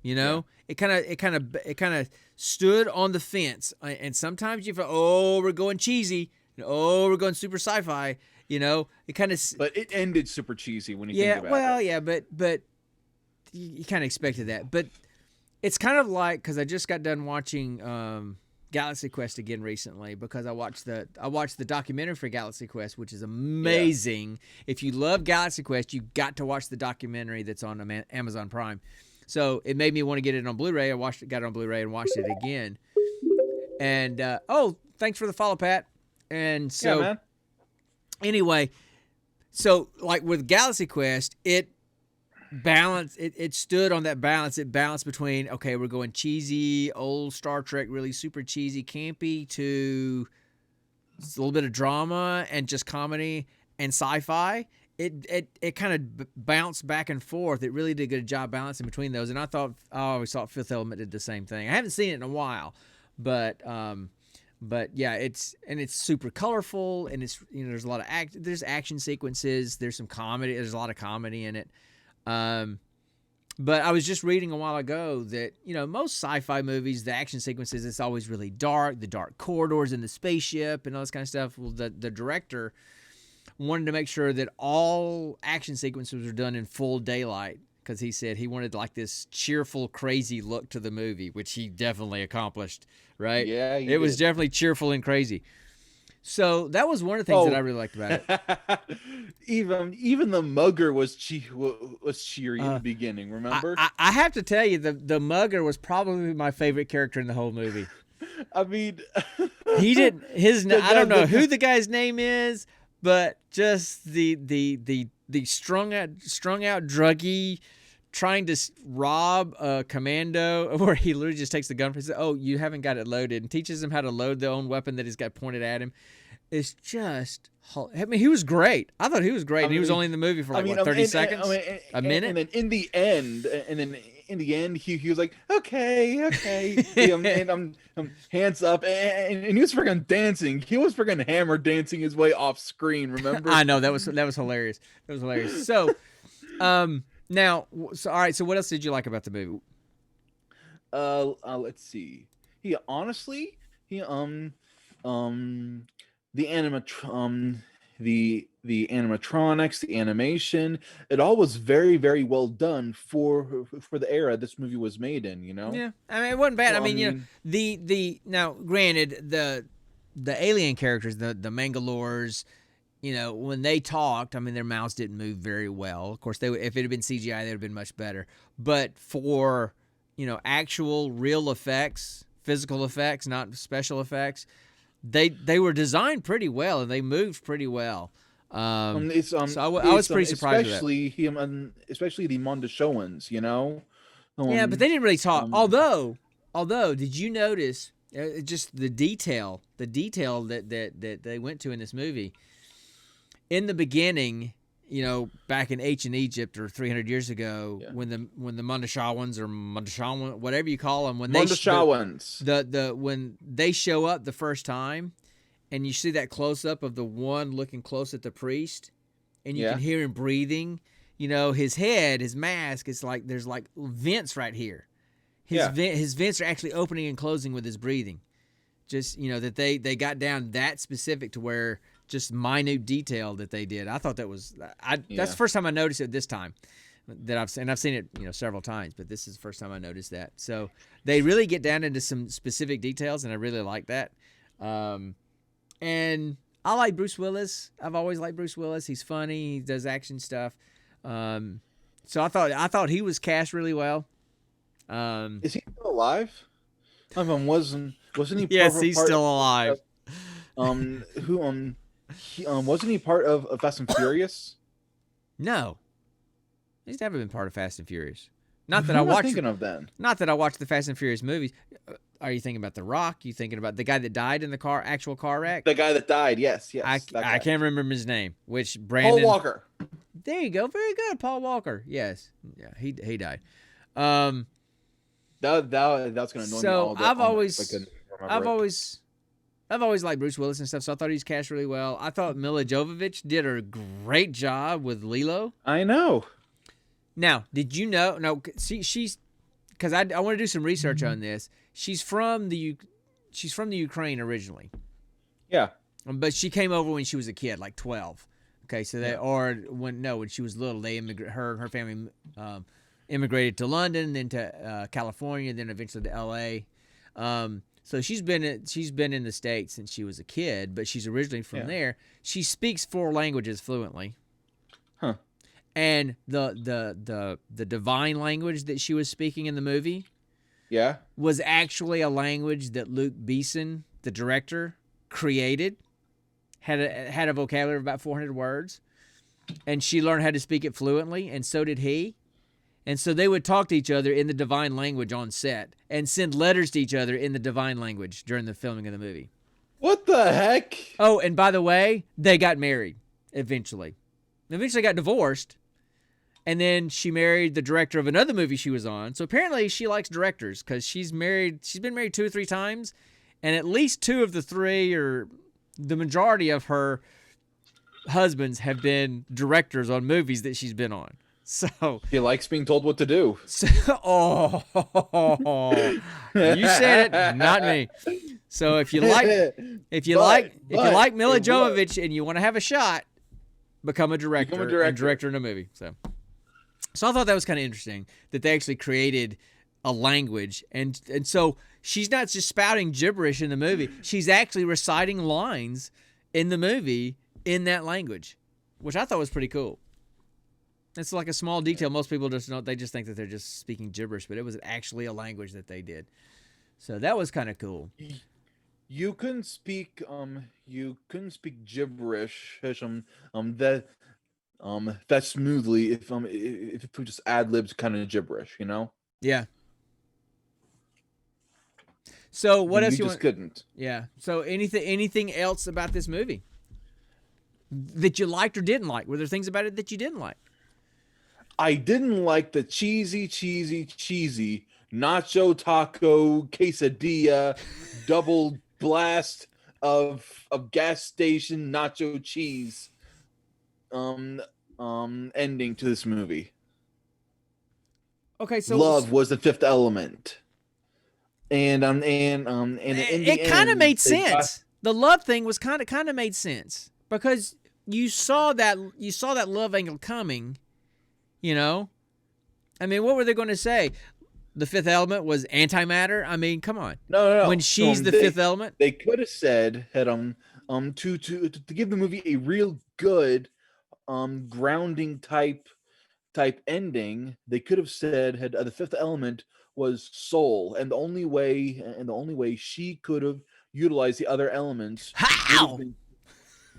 It kind of stood on the fence, and sometimes you feel, oh, we're going cheesy, oh, we're going super sci-fi. It kind of. But it ended super cheesy when you think about it. Well, yeah, but you kind of expected that. But it's kind of like, because I just got done watching Galaxy Quest again recently, because I watched the documentary for Galaxy Quest, which is amazing. Yeah. If you love Galaxy Quest, you got to watch the documentary that's on Amazon Prime. So it made me want to get it on Blu-ray. I got it on Blu-ray and watched it again. And thanks for the follow, Pat. And so, Yeah, man. anyway, so like with Galaxy Quest, it stood on that balance. It balanced between, okay, we're going cheesy, old Star Trek, really super cheesy, campy, to a little bit of drama and just comedy and sci-fi. It kind of bounced back and forth. It really did a good job balancing between those. And I always thought Fifth Element did the same thing. I haven't seen it in a while, but yeah, it's super colorful, and it's, there's a lot of there's action sequences, there's some comedy, there's a lot of comedy in it. But I was just reading a while ago that, most sci-fi movies, the action sequences, it's always really dark, the dark corridors in the spaceship and all this kind of stuff. Well, the director wanted to make sure that all action sequences were done in full daylight, because he said he wanted like this cheerful, crazy look to the movie, which he definitely accomplished, right? Yeah, it was definitely cheerful and crazy. So that was one of the things that I really liked about it. Even the mugger was cheery in the beginning. Remember? I have to tell you, the mugger was probably my favorite character in the whole movie. I mean, he didn't. I don't know who the guy's name is, but just the strung out druggie trying to rob a commando, where he literally just takes the gun and says, "Oh, you haven't got it loaded," and teaches him how to load their own weapon that he's got pointed at him. It's just, I mean, he was great. I thought he was great, and he was only in the movie for 30 seconds, a minute. And then in the end, he was like, okay, and hands up, and he was freaking dancing. He was freaking hammer dancing his way off screen. Remember? I know, that was hilarious. That was hilarious. So, now, all right. So, what else did you like about the movie? Let's see. The the animatronics, the animation, it all was very, very well done for the era this movie was made in. Yeah, I mean, it wasn't bad. Well, I mean, the now, granted, the alien characters, the Mangalores, when they talked, I mean, their mouths didn't move very well. Of course, if it had been CGI, they would have been much better. But for actual real effects, physical effects, not special effects, they were designed pretty well, and they moved pretty well. So I was pretty surprised especially with that. Especially the Mondoshoans, yeah, but they didn't really talk. Although, did you notice just the detail that they went to in this movie? In the beginning, back in ancient Egypt or 300 years ago, when the Mondoshoans or Mondoshawan, whatever you call them, when when they show up the first time, and you see that close up of the one looking close at the priest, and you can hear him breathing. His head, his mask, it's like there's like vents right here. His vents are actually opening and closing with his breathing. Just that they got down that specific to where just minute detail that they did. I thought that was that's the first time I noticed it this time that I've seen it several times, but this is the first time I noticed that. So they really get down into some specific details, and I really like that. And I like Bruce Willis. I've always liked Bruce Willis. He's funny. He does action stuff. So I thought he was cast really well. Is he still alive? Wasn't he? Yes, he's still alive. Wasn't he part of Fast and Furious? No, he's never been part of Fast and Furious. Not that Who I am I watched. Thinking of then. Not that I watched the Fast and Furious movies. Are you thinking about The Rock? You thinking about the guy that died in the actual car wreck? The guy that died. Yes. I can't remember his name. Which Brandon? Paul Walker. There you go. Very good, Paul Walker. Yes. Yeah. He died. That's gonna annoy me all day. I've always liked Bruce Willis and stuff, so I thought he was cast really well. I thought Mila Jovovich did a great job with Lilo. I know. Now, did you know? No, she's because I want to do some research on this. She's from the Ukraine originally. Yeah. But she came over when she was a kid, like 12. Okay, so when she was little, her and her family immigrated to London, then to California, then eventually to LA. So she's been in the States since she was a kid, but she's originally from there. She speaks 4 languages fluently. Huh. And the divine language that she was speaking in the movie Yeah. was actually a language that Luke Besson, the director, created. Had a vocabulary of about 400 words, and she learned how to speak it fluently, and so did he. And so they would talk to each other in the divine language on set and send letters to each other in the divine language during the filming of the movie. What the heck? Oh, and by the way, they got married eventually. Eventually got divorced, and then she married the director of another movie she was on. So apparently she likes directors because she's been married 2 or 3 times, and at least 2 of the 3, or the majority of her husbands, have been directors on movies that she's been on. So He likes being told what to do. oh, you said it, not me. So if you like Mila Jovovich and you want to have a shot, become a director and director in a movie. So I thought that was kind of interesting that they actually created a language, and so she's not just spouting gibberish in the movie. She's actually reciting lines in the movie in that language, which I thought was pretty cool. It's like a small detail. Most people just don't. They just think that they're just speaking gibberish, but it was actually a language that they did. So that was kind of cool. You couldn't speak gibberish that smoothly if we just ad libbed kind of gibberish, you know? Yeah. So what else you you just want? couldn't. Yeah. So anything else about this movie that you liked or didn't like? Were there things about it that you didn't like? I didn't like the cheesy nacho taco quesadilla double blast of gas station nacho cheese ending to this movie. Okay, so love was the fifth element. And it kind of made sense. The love thing was kind of made sense because you saw that love angle coming. You know, I mean, what were they going to say? The fifth element was antimatter. I mean, come on. No. When she's the fifth element, they could have said to give the movie a real good grounding type ending. They could have said the fifth element was soul, and the only way she could have utilized the other elements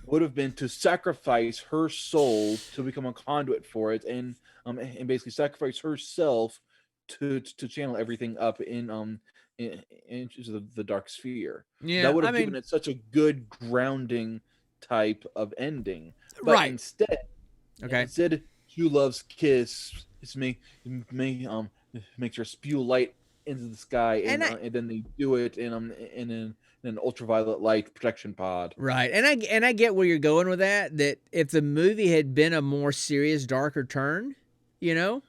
would have been to sacrifice her soul to become a conduit for it, and basically sacrifice herself to channel everything up into the dark sphere. Yeah, that would have given it such a good grounding type of ending. But right. instead, true love's kiss makes her spew light into the sky, and then they do it in an ultraviolet light protection pod. Right, and I get where you're going with that. That if the movie had been a more serious, darker turn, you know,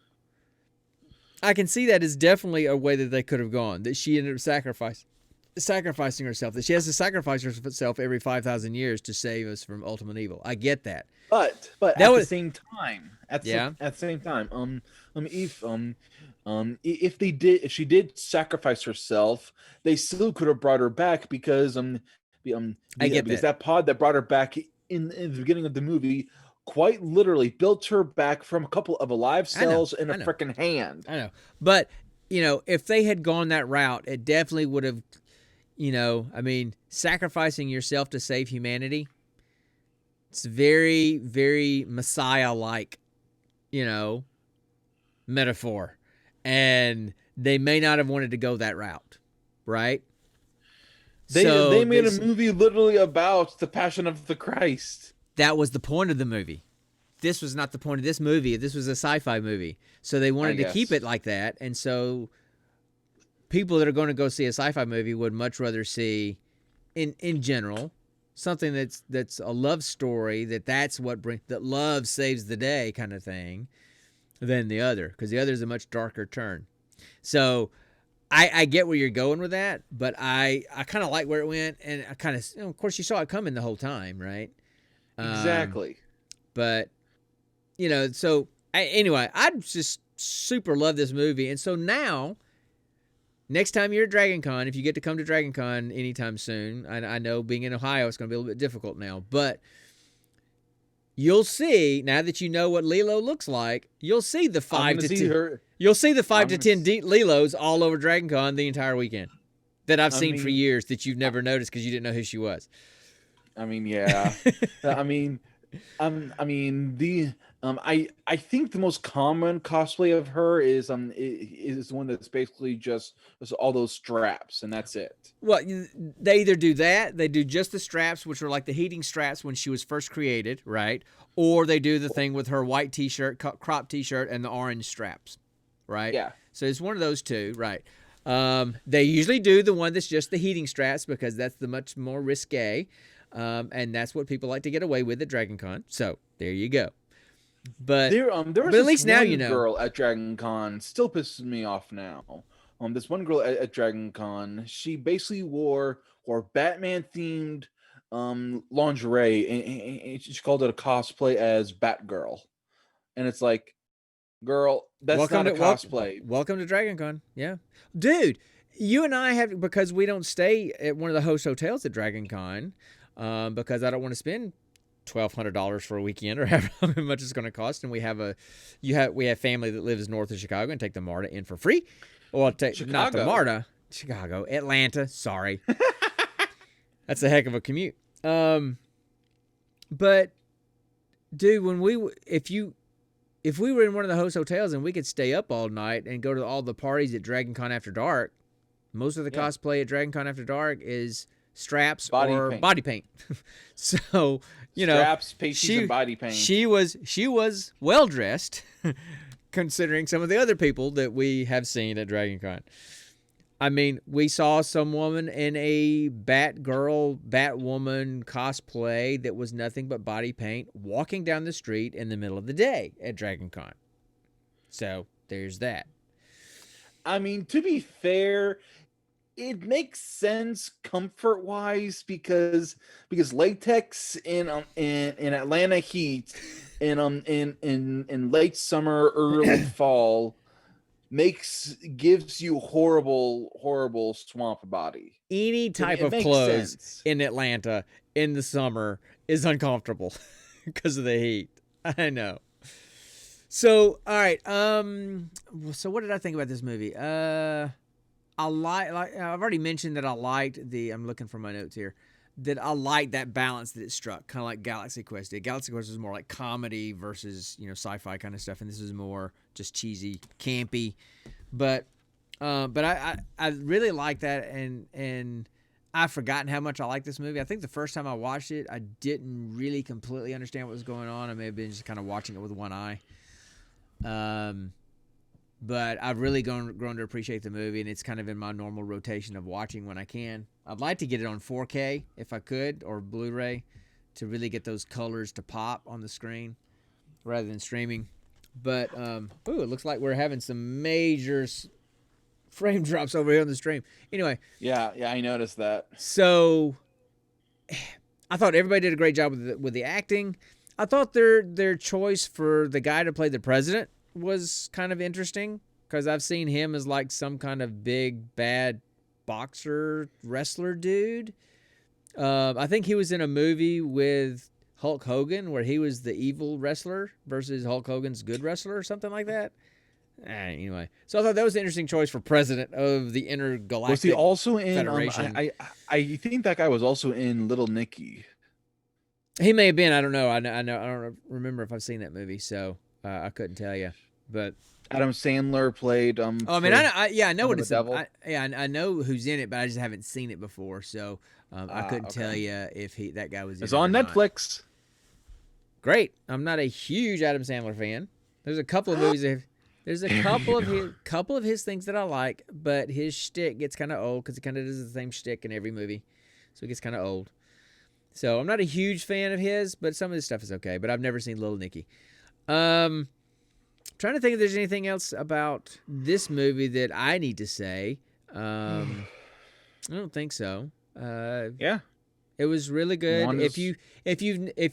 I can see that as definitely a way that they could have gone. That she ended up sacrificing herself. That she has to sacrifice herself every 5,000 years to save us from ultimate evil. I get that. But the same time, at the same time, if she did sacrifice herself, they still could have brought her back because that pod that brought her back in the beginning of the movie quite literally built her back from a couple of alive cells in a freaking hand. I know, but if they had gone that route, it definitely would have. Sacrificing yourself to save humanity. It's very, very Messiah-like, metaphor. And they may not have wanted to go that route, right? They made a movie literally about the Passion of the Christ. That was the point of the movie. This was not the point of this movie. This was a sci-fi movie. So they wanted to keep it like that. And so people that are going to go see a sci-fi movie would much rather see, in general, something that's a love story, that love saves the day kind of thing, than the other, because the other is a much darker turn. So I get where you're going with that, but I kind of like where it went, and I kind of, of course, you saw it coming the whole time, right? Exactly. But so anyway, I just super love this movie, and so now, next time you're at Dragon Con, if you get to come to Dragon Con anytime soon, I know being in Ohio, it's going to be a little bit difficult now, but you'll see, now that you know what Lilo looks like, you'll see the I'm 5 gonna to see 10. her. You'll see the 5 I'm to gonna 10 s- Lilos all over Dragon Con the entire weekend that I've I seen for mean, years that you've I, never noticed because you didn't know who she was. I mean, yeah. I mean, I mean the I think the most common cosplay of her is one that's basically just all those straps and that's it. Well, they either do that, they do just the straps, which are like the heating straps when she was first created, right? Or they do the thing with her white t-shirt, crop t-shirt, and the orange straps, right? Yeah. So it's one of those two, right? They usually do the one that's just the heating straps because that's the much more risque, and that's what people like to get away with at Dragon Con. So there you go. But There was but at this least now you one know. girl at Dragon Con still pisses me off now. This one girl at Dragon Con, she basically wore Batman themed lingerie and she called it a cosplay as Batgirl. And it's like, girl, that's Welcome not a to cosplay. welcome to Dragon Con. Yeah, dude, you and I have because we don't stay at one of the host hotels at Dragon Con, because I don't want to spend $1,200 for a weekend or however much it's going to cost. And we have family that lives north of Chicago and take the MARTA in for free. Well, not the Chicago. MARTA, Chicago, Atlanta. Sorry, that's a heck of a commute. But dude, if we were in one of the host hotels and we could stay up all night and go to all the parties at Dragon Con After Dark, most of the Yeah. cosplay at Dragon Con After Dark is straps Body or paint. body paint. So, Straps, pasties, and body paint. she was well dressed considering some of the other people that we have seen at Dragon Con. I mean, we saw some woman in a Batgirl, Batwoman cosplay that was nothing but body paint walking down the street in the middle of the day at Dragon Con. So there's that. I mean, to be fair, it makes sense comfort wise because latex in Atlanta heat in late summer, early fall gives you horrible swamp body. Any type It of makes clothes sense. in Atlanta in the summer is uncomfortable because of the heat. I know. So, all right. So what did I think about this movie? Like I've already mentioned that I liked I'm looking for my notes here. That I liked that balance that it struck, kind of like Galaxy Quest did. Galaxy Quest was more like comedy versus, sci-fi kind of stuff, and this is more just cheesy, campy. But I really like that, and I've forgotten how much I like this movie. I think the first time I watched it, I didn't really completely understand what was going on. I may have been just kind of watching it with one eye. But I've really grown to appreciate the movie, and it's kind of in my normal rotation of watching when I can. I'd like to get it on 4K if I could, or Blu-ray, to really get those colors to pop on the screen rather than streaming. But it looks like we're having some major frame drops over here on the stream. Anyway, Yeah, I noticed that. so I thought everybody did a great job with the acting. I thought their choice for the guy to play the president was kind of interesting because I've seen him as like some kind of big bad boxer wrestler dude. I think he was in a movie with Hulk Hogan where he was the evil wrestler versus Hulk Hogan's good wrestler or something like that. Anyway, so I thought that was an interesting choice for president of the Intergalactic Was he also in? Federation. I think that guy was also in Little Nicky. He may have been. I don't know. I don't remember if I've seen that movie, so I couldn't tell you. But Adam Sandler played. I mean, I know what it's. Devil. I know who's in it, but I just haven't seen it before, so I couldn't tell you if that guy was in It's it or on not. Netflix. Great. I'm not a huge Adam Sandler fan. There's a couple of movies. There's a couple of his things that I like, but his shtick gets kind of old because he kind of does the same shtick in every movie, so it gets kind of old. So I'm not a huge fan of his, but some of his stuff is okay. But I've never seen Little Nicky. Trying to think if there's anything else about this movie that I need to say. I don't think so. Yeah. It was really good. Wanda's- If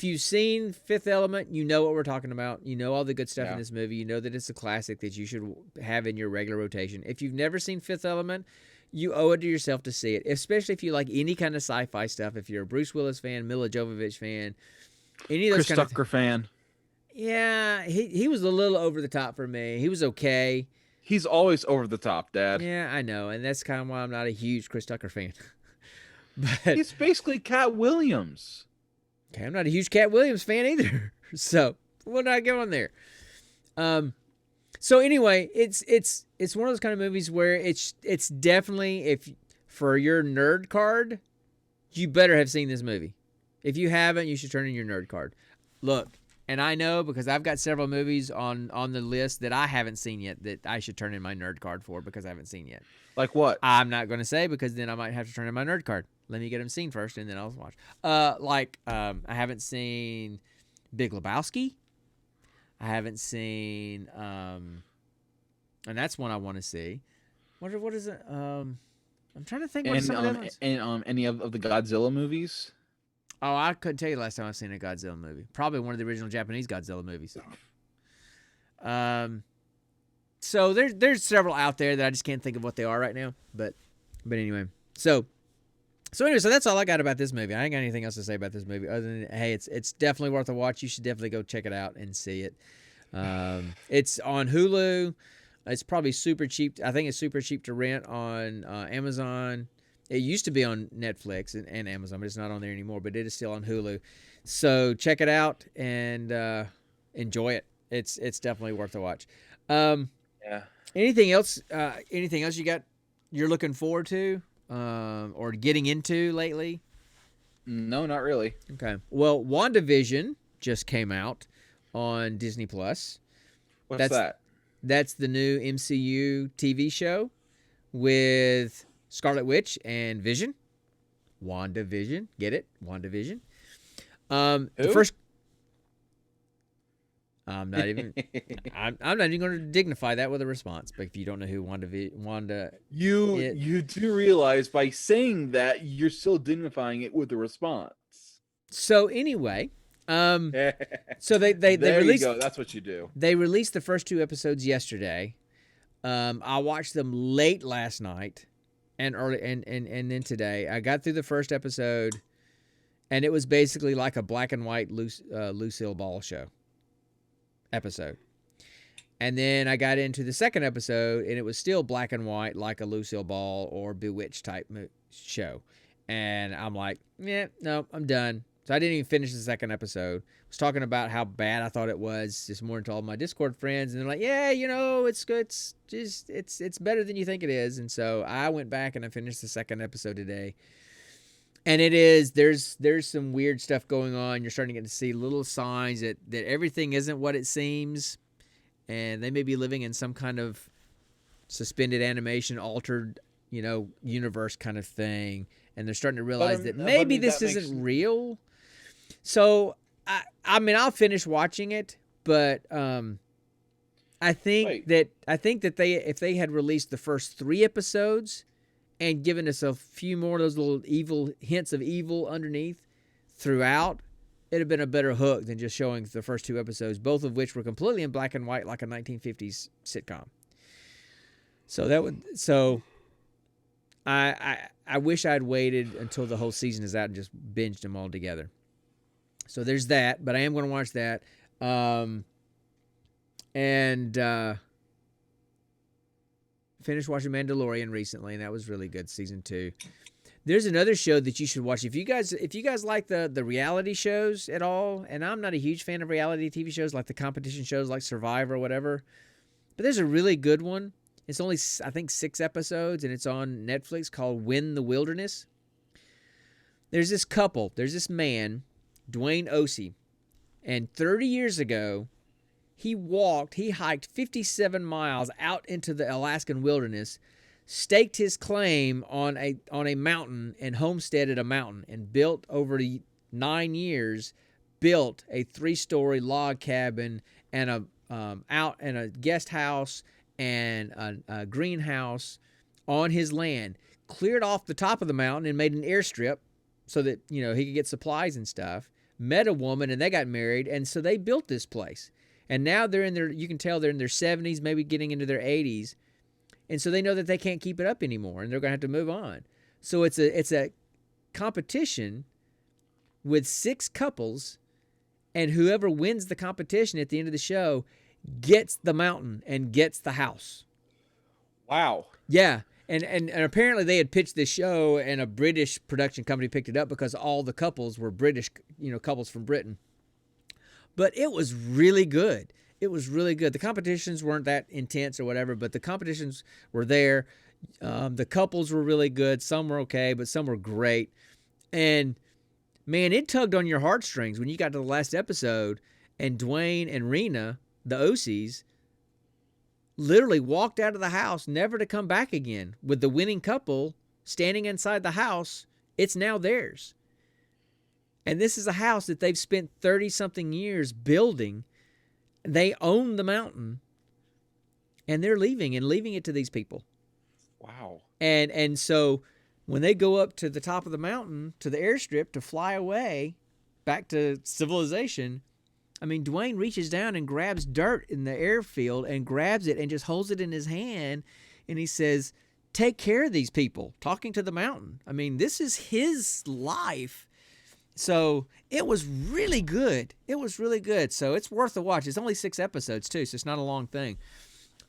you've seen Fifth Element, you know what we're talking about. You know all the good stuff in Yeah. this movie. You know that it's a classic that you should have in your regular rotation. If you've never seen Fifth Element, you owe it to yourself to see it, especially if you like any kind of sci-fi stuff. If you're a Bruce Willis fan, Mila Jovovich fan, Any of those Chris kind Tucker fan. Yeah, he was a little over the top for me. He was okay. He's always over the top, Dad. Yeah, I know, and that's kind of why I'm not a huge Chris Tucker fan. But He's basically Cat Williams. okay, I'm not a huge Cat Williams fan either. So what did I get on there? So anyway, it's one of those kind of movies where it's definitely, if for your nerd card, you better have seen this movie. If you haven't, you should turn in your nerd card. Look, and I know because I've got several movies on the list that I haven't seen yet that I should turn in my nerd card for because I haven't seen yet. Like what? I'm not going to say because then I might have to turn in my nerd card. Let me get them seen first and then I'll watch. I haven't seen Big Lebowski. I haven't seen, and that's one I want to see. What is it? I'm trying to think. What some of the other ones? And any of the Godzilla movies? Oh, I couldn't tell you the last time I've seen a Godzilla movie. Probably one of the original Japanese Godzilla movies. So there's several out there that I just can't think of what they are right now. But anyway, so that's all I got about this movie. I ain't got anything else to say about this movie other than, hey, it's definitely worth a watch. You should definitely go check it out and see it. It's on Hulu. It's probably super cheap. I think it's super cheap to rent on Amazon. It used to be on Netflix and Amazon, but it's not on there anymore. But it is still on Hulu. So check it out and enjoy it. It's definitely worth a watch. Yeah. Anything else? Anything else you're looking forward to? Or getting into lately? No, not really. Okay. Well, WandaVision just came out on Disney Plus. What's that? That's the new MCU TV show with Scarlet Witch and Vision. WandaVision. Get it? WandaVision. The first I'm not even going to dignify that with a response. But if you don't know who Wanda, you do realize by saying that you're still dignifying it with a response. So anyway, so they there released. You go. That's what you do. They released the first 2 episodes yesterday. I watched them late last night and early and then today. I got through the first episode, and it was basically like a black and white Lucille Ball show episode. And then I got into the second episode, and it was still black and white like a Lucille Ball or Bewitched type show. And I'm like, yeah, no, I'm done. So I didn't even finish the second episode. I was talking about how bad I thought it was this morning to all my Discord friends, and they're like, yeah, it's good. It's better than you think it is. And so I went back and I finished the second episode today. And it is, there's some weird stuff going on. You're starting to get to see little signs that everything isn't what it seems. And they may be living in some kind of suspended animation, altered, universe kind of thing. And they're starting to realize that maybe this isn't real. So, I'll finish watching it. But I think that if they had released the first 3 episodes and given us a few more of those little evil hints of evil underneath throughout, it'd have been a better hook than just showing the first 2 episodes, both of which were completely in black and white like a 1950s sitcom. So I wish I'd waited until the whole season is out and just binged them all together. So there's that, but I am going to watch that. Finished watching Mandalorian recently, and that was really good, season 2. There's another show that you should watch if you guys like the reality shows at all. And I'm not a huge fan of reality TV shows like the competition shows like Survivor or whatever, but there's a really good one. It's only, I think, 6 episodes, and it's on Netflix, called Win the Wilderness. There's this couple. There's this man, Dwayne Osee, and 30 years ago, he hiked 57 miles out into the Alaskan wilderness, staked his claim on a mountain and homesteaded a mountain, and built over the 9 years, built a 3-story log cabin and a guest house and a greenhouse on his land. Cleared off the top of the mountain and made an airstrip so that he could get supplies and stuff. Met a woman and they got married, and so they built this place. And now you can tell they're in their 70s, maybe getting into their 80s. And so they know that they can't keep it up anymore, and they're going to have to move on. So it's a competition with 6 couples, and whoever wins the competition at the end of the show gets the mountain and gets the house. Wow. Yeah. And apparently they had pitched this show, and a British production company picked it up because all the couples were British, couples from Britain. But it was really good. It was really good. The competitions weren't that intense or whatever, but the competitions were there. The couples were really good. Some were okay, but some were great. And man, it tugged on your heartstrings when you got to the last episode, and Dwayne and Rena, the OCs, literally walked out of the house, never to come back again, with the winning couple standing inside the house. It's now theirs. And this is a house that they've spent 30-something years building. They own the mountain, and they're leaving it to these people. Wow. And so when they go up to the top of the mountain, to the airstrip, to fly away back to civilization, I mean, Dwayne reaches down and grabs dirt in the airfield and grabs it and just holds it in his hand. And he says, take care of these people, talking to the mountain. I mean, this is his life. So it was really good. It was really good. So it's worth a watch. It's only 6 episodes too, so it's not a long thing.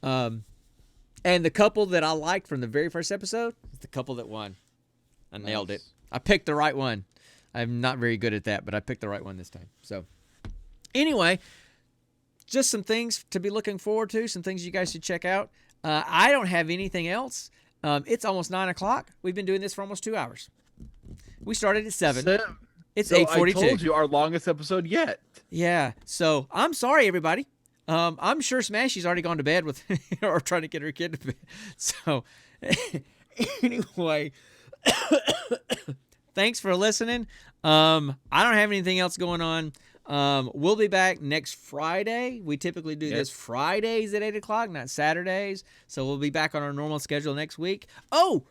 And the couple that I liked from the very first episode is the couple that won. I nailed it. I picked the right one. I'm not very good at that, but I picked the right one this time. So anyway, just some things to be looking forward to, some things you guys should check out. I don't have anything else. It's almost 9 o'clock. We've been doing this for almost 2 hours. We started at 7. It's 8:42. I told you, our longest episode yet. Yeah. So I'm sorry, everybody. I'm sure Smashy's already gone to bed with, or trying to get her kid to bed. So anyway, thanks for listening. I don't have anything else going on. We'll be back next Friday. We typically do this Fridays at 8 o'clock, not Saturdays. So we'll be back on our normal schedule next week. Oh,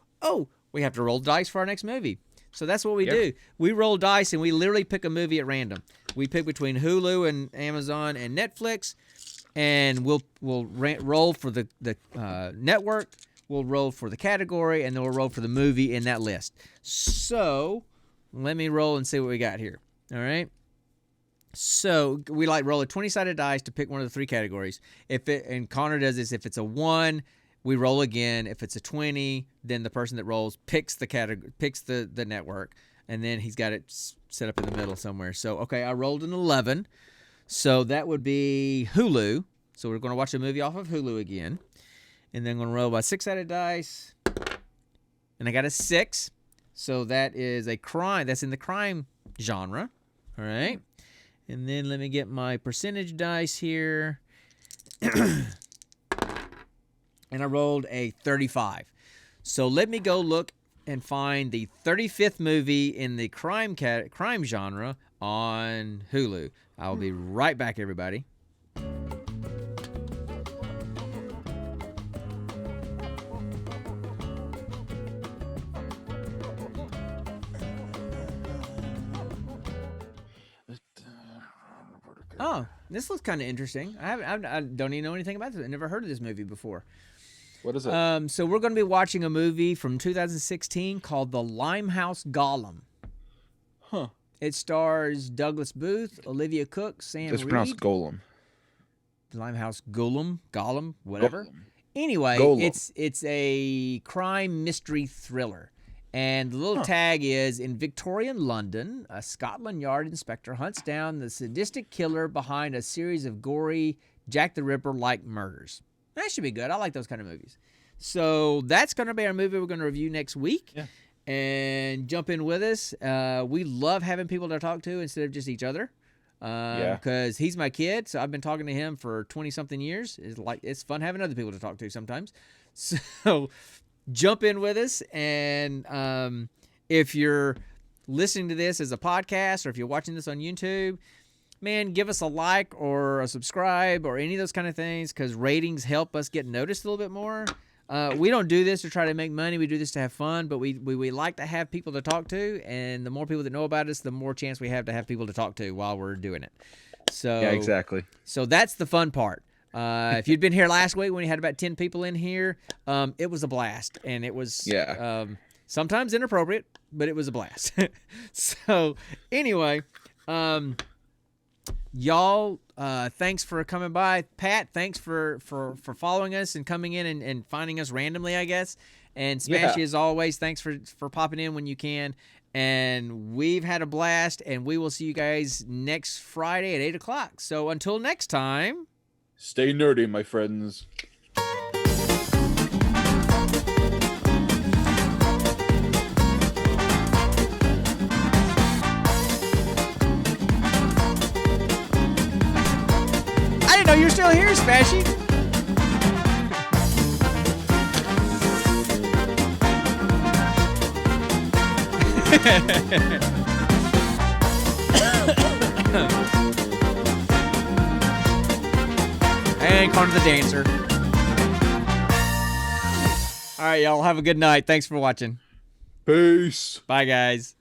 we have to roll dice for our next movie. So that's what we do. We roll dice, and we literally pick a movie at random. We pick between Hulu and Amazon and Netflix, and we'll roll for the network. We'll roll for the category, and then we'll roll for the movie in that list. So let me roll and see what we got here. All right. So we roll a 20-sided dice to pick one of the 3 categories. And Connor does this, if it's a 1, we roll again. If it's a 20, then the person that rolls picks the category, picks the network, and then he's got it set up in the middle somewhere. So, okay, I rolled an 11. So that would be Hulu. So we're going to watch a movie off of Hulu again. And then I'm going to roll by 6-sided dice. And I got a 6. So that is a crime. That's in the crime genre. All right. And then let me get my percentage dice here. And I rolled a 35. So let me go look and find the 35th movie in the crime genre on Hulu. I'll be right back, everybody. Oh, this looks kind of interesting. I don't even know anything about this. I never heard of this movie before. What is it? So we're going to be watching a movie from 2016 called The Limehouse Golem. Huh. It stars Douglas Booth, Olivia Cook, Sam It's Reed. pronounced Golem. Limehouse Golem, whatever. Golem. Anyway, Golem. it's a crime mystery thriller. And the little tag is, in Victorian London, a Scotland Yard inspector hunts down the sadistic killer behind a series of gory Jack the Ripper-like murders. That should be good. I like those kind of movies. So that's going to be our movie we're going to review next week. Yeah. And jump in with us. We love having people to talk to instead of just each other. Because he's my kid, so I've been talking to him for 20-something years. It's fun having other people to talk to sometimes. So jump in with us, and if you're listening to this as a podcast, or if you're watching this on YouTube, man, give us a like or a subscribe or any of those kind of things, because ratings help us get noticed a little bit more. We don't do this to try to make money. We do this to have fun, but we like to have people to talk to, and the more people that know about us, the more chance we have to have people to talk to while we're doing it. So Yeah, exactly. So that's the fun part. If you'd been here last week when we had about 10 people in here, it was a blast, and it was sometimes inappropriate, but it was a blast. So anyway, Y'all, thanks for coming by. Pat, thanks for following us and coming in and finding us randomly, I guess. And Smashy, Yeah. as always, thanks for popping in when you can. And we've had a blast, and we will see you guys next Friday at 8 o'clock. So until next time. Stay nerdy, my friends. I didn't know you were still here, Smashy. And Connor the Dancer. All right, y'all have a good night. Thanks for watching. Peace. Bye, guys.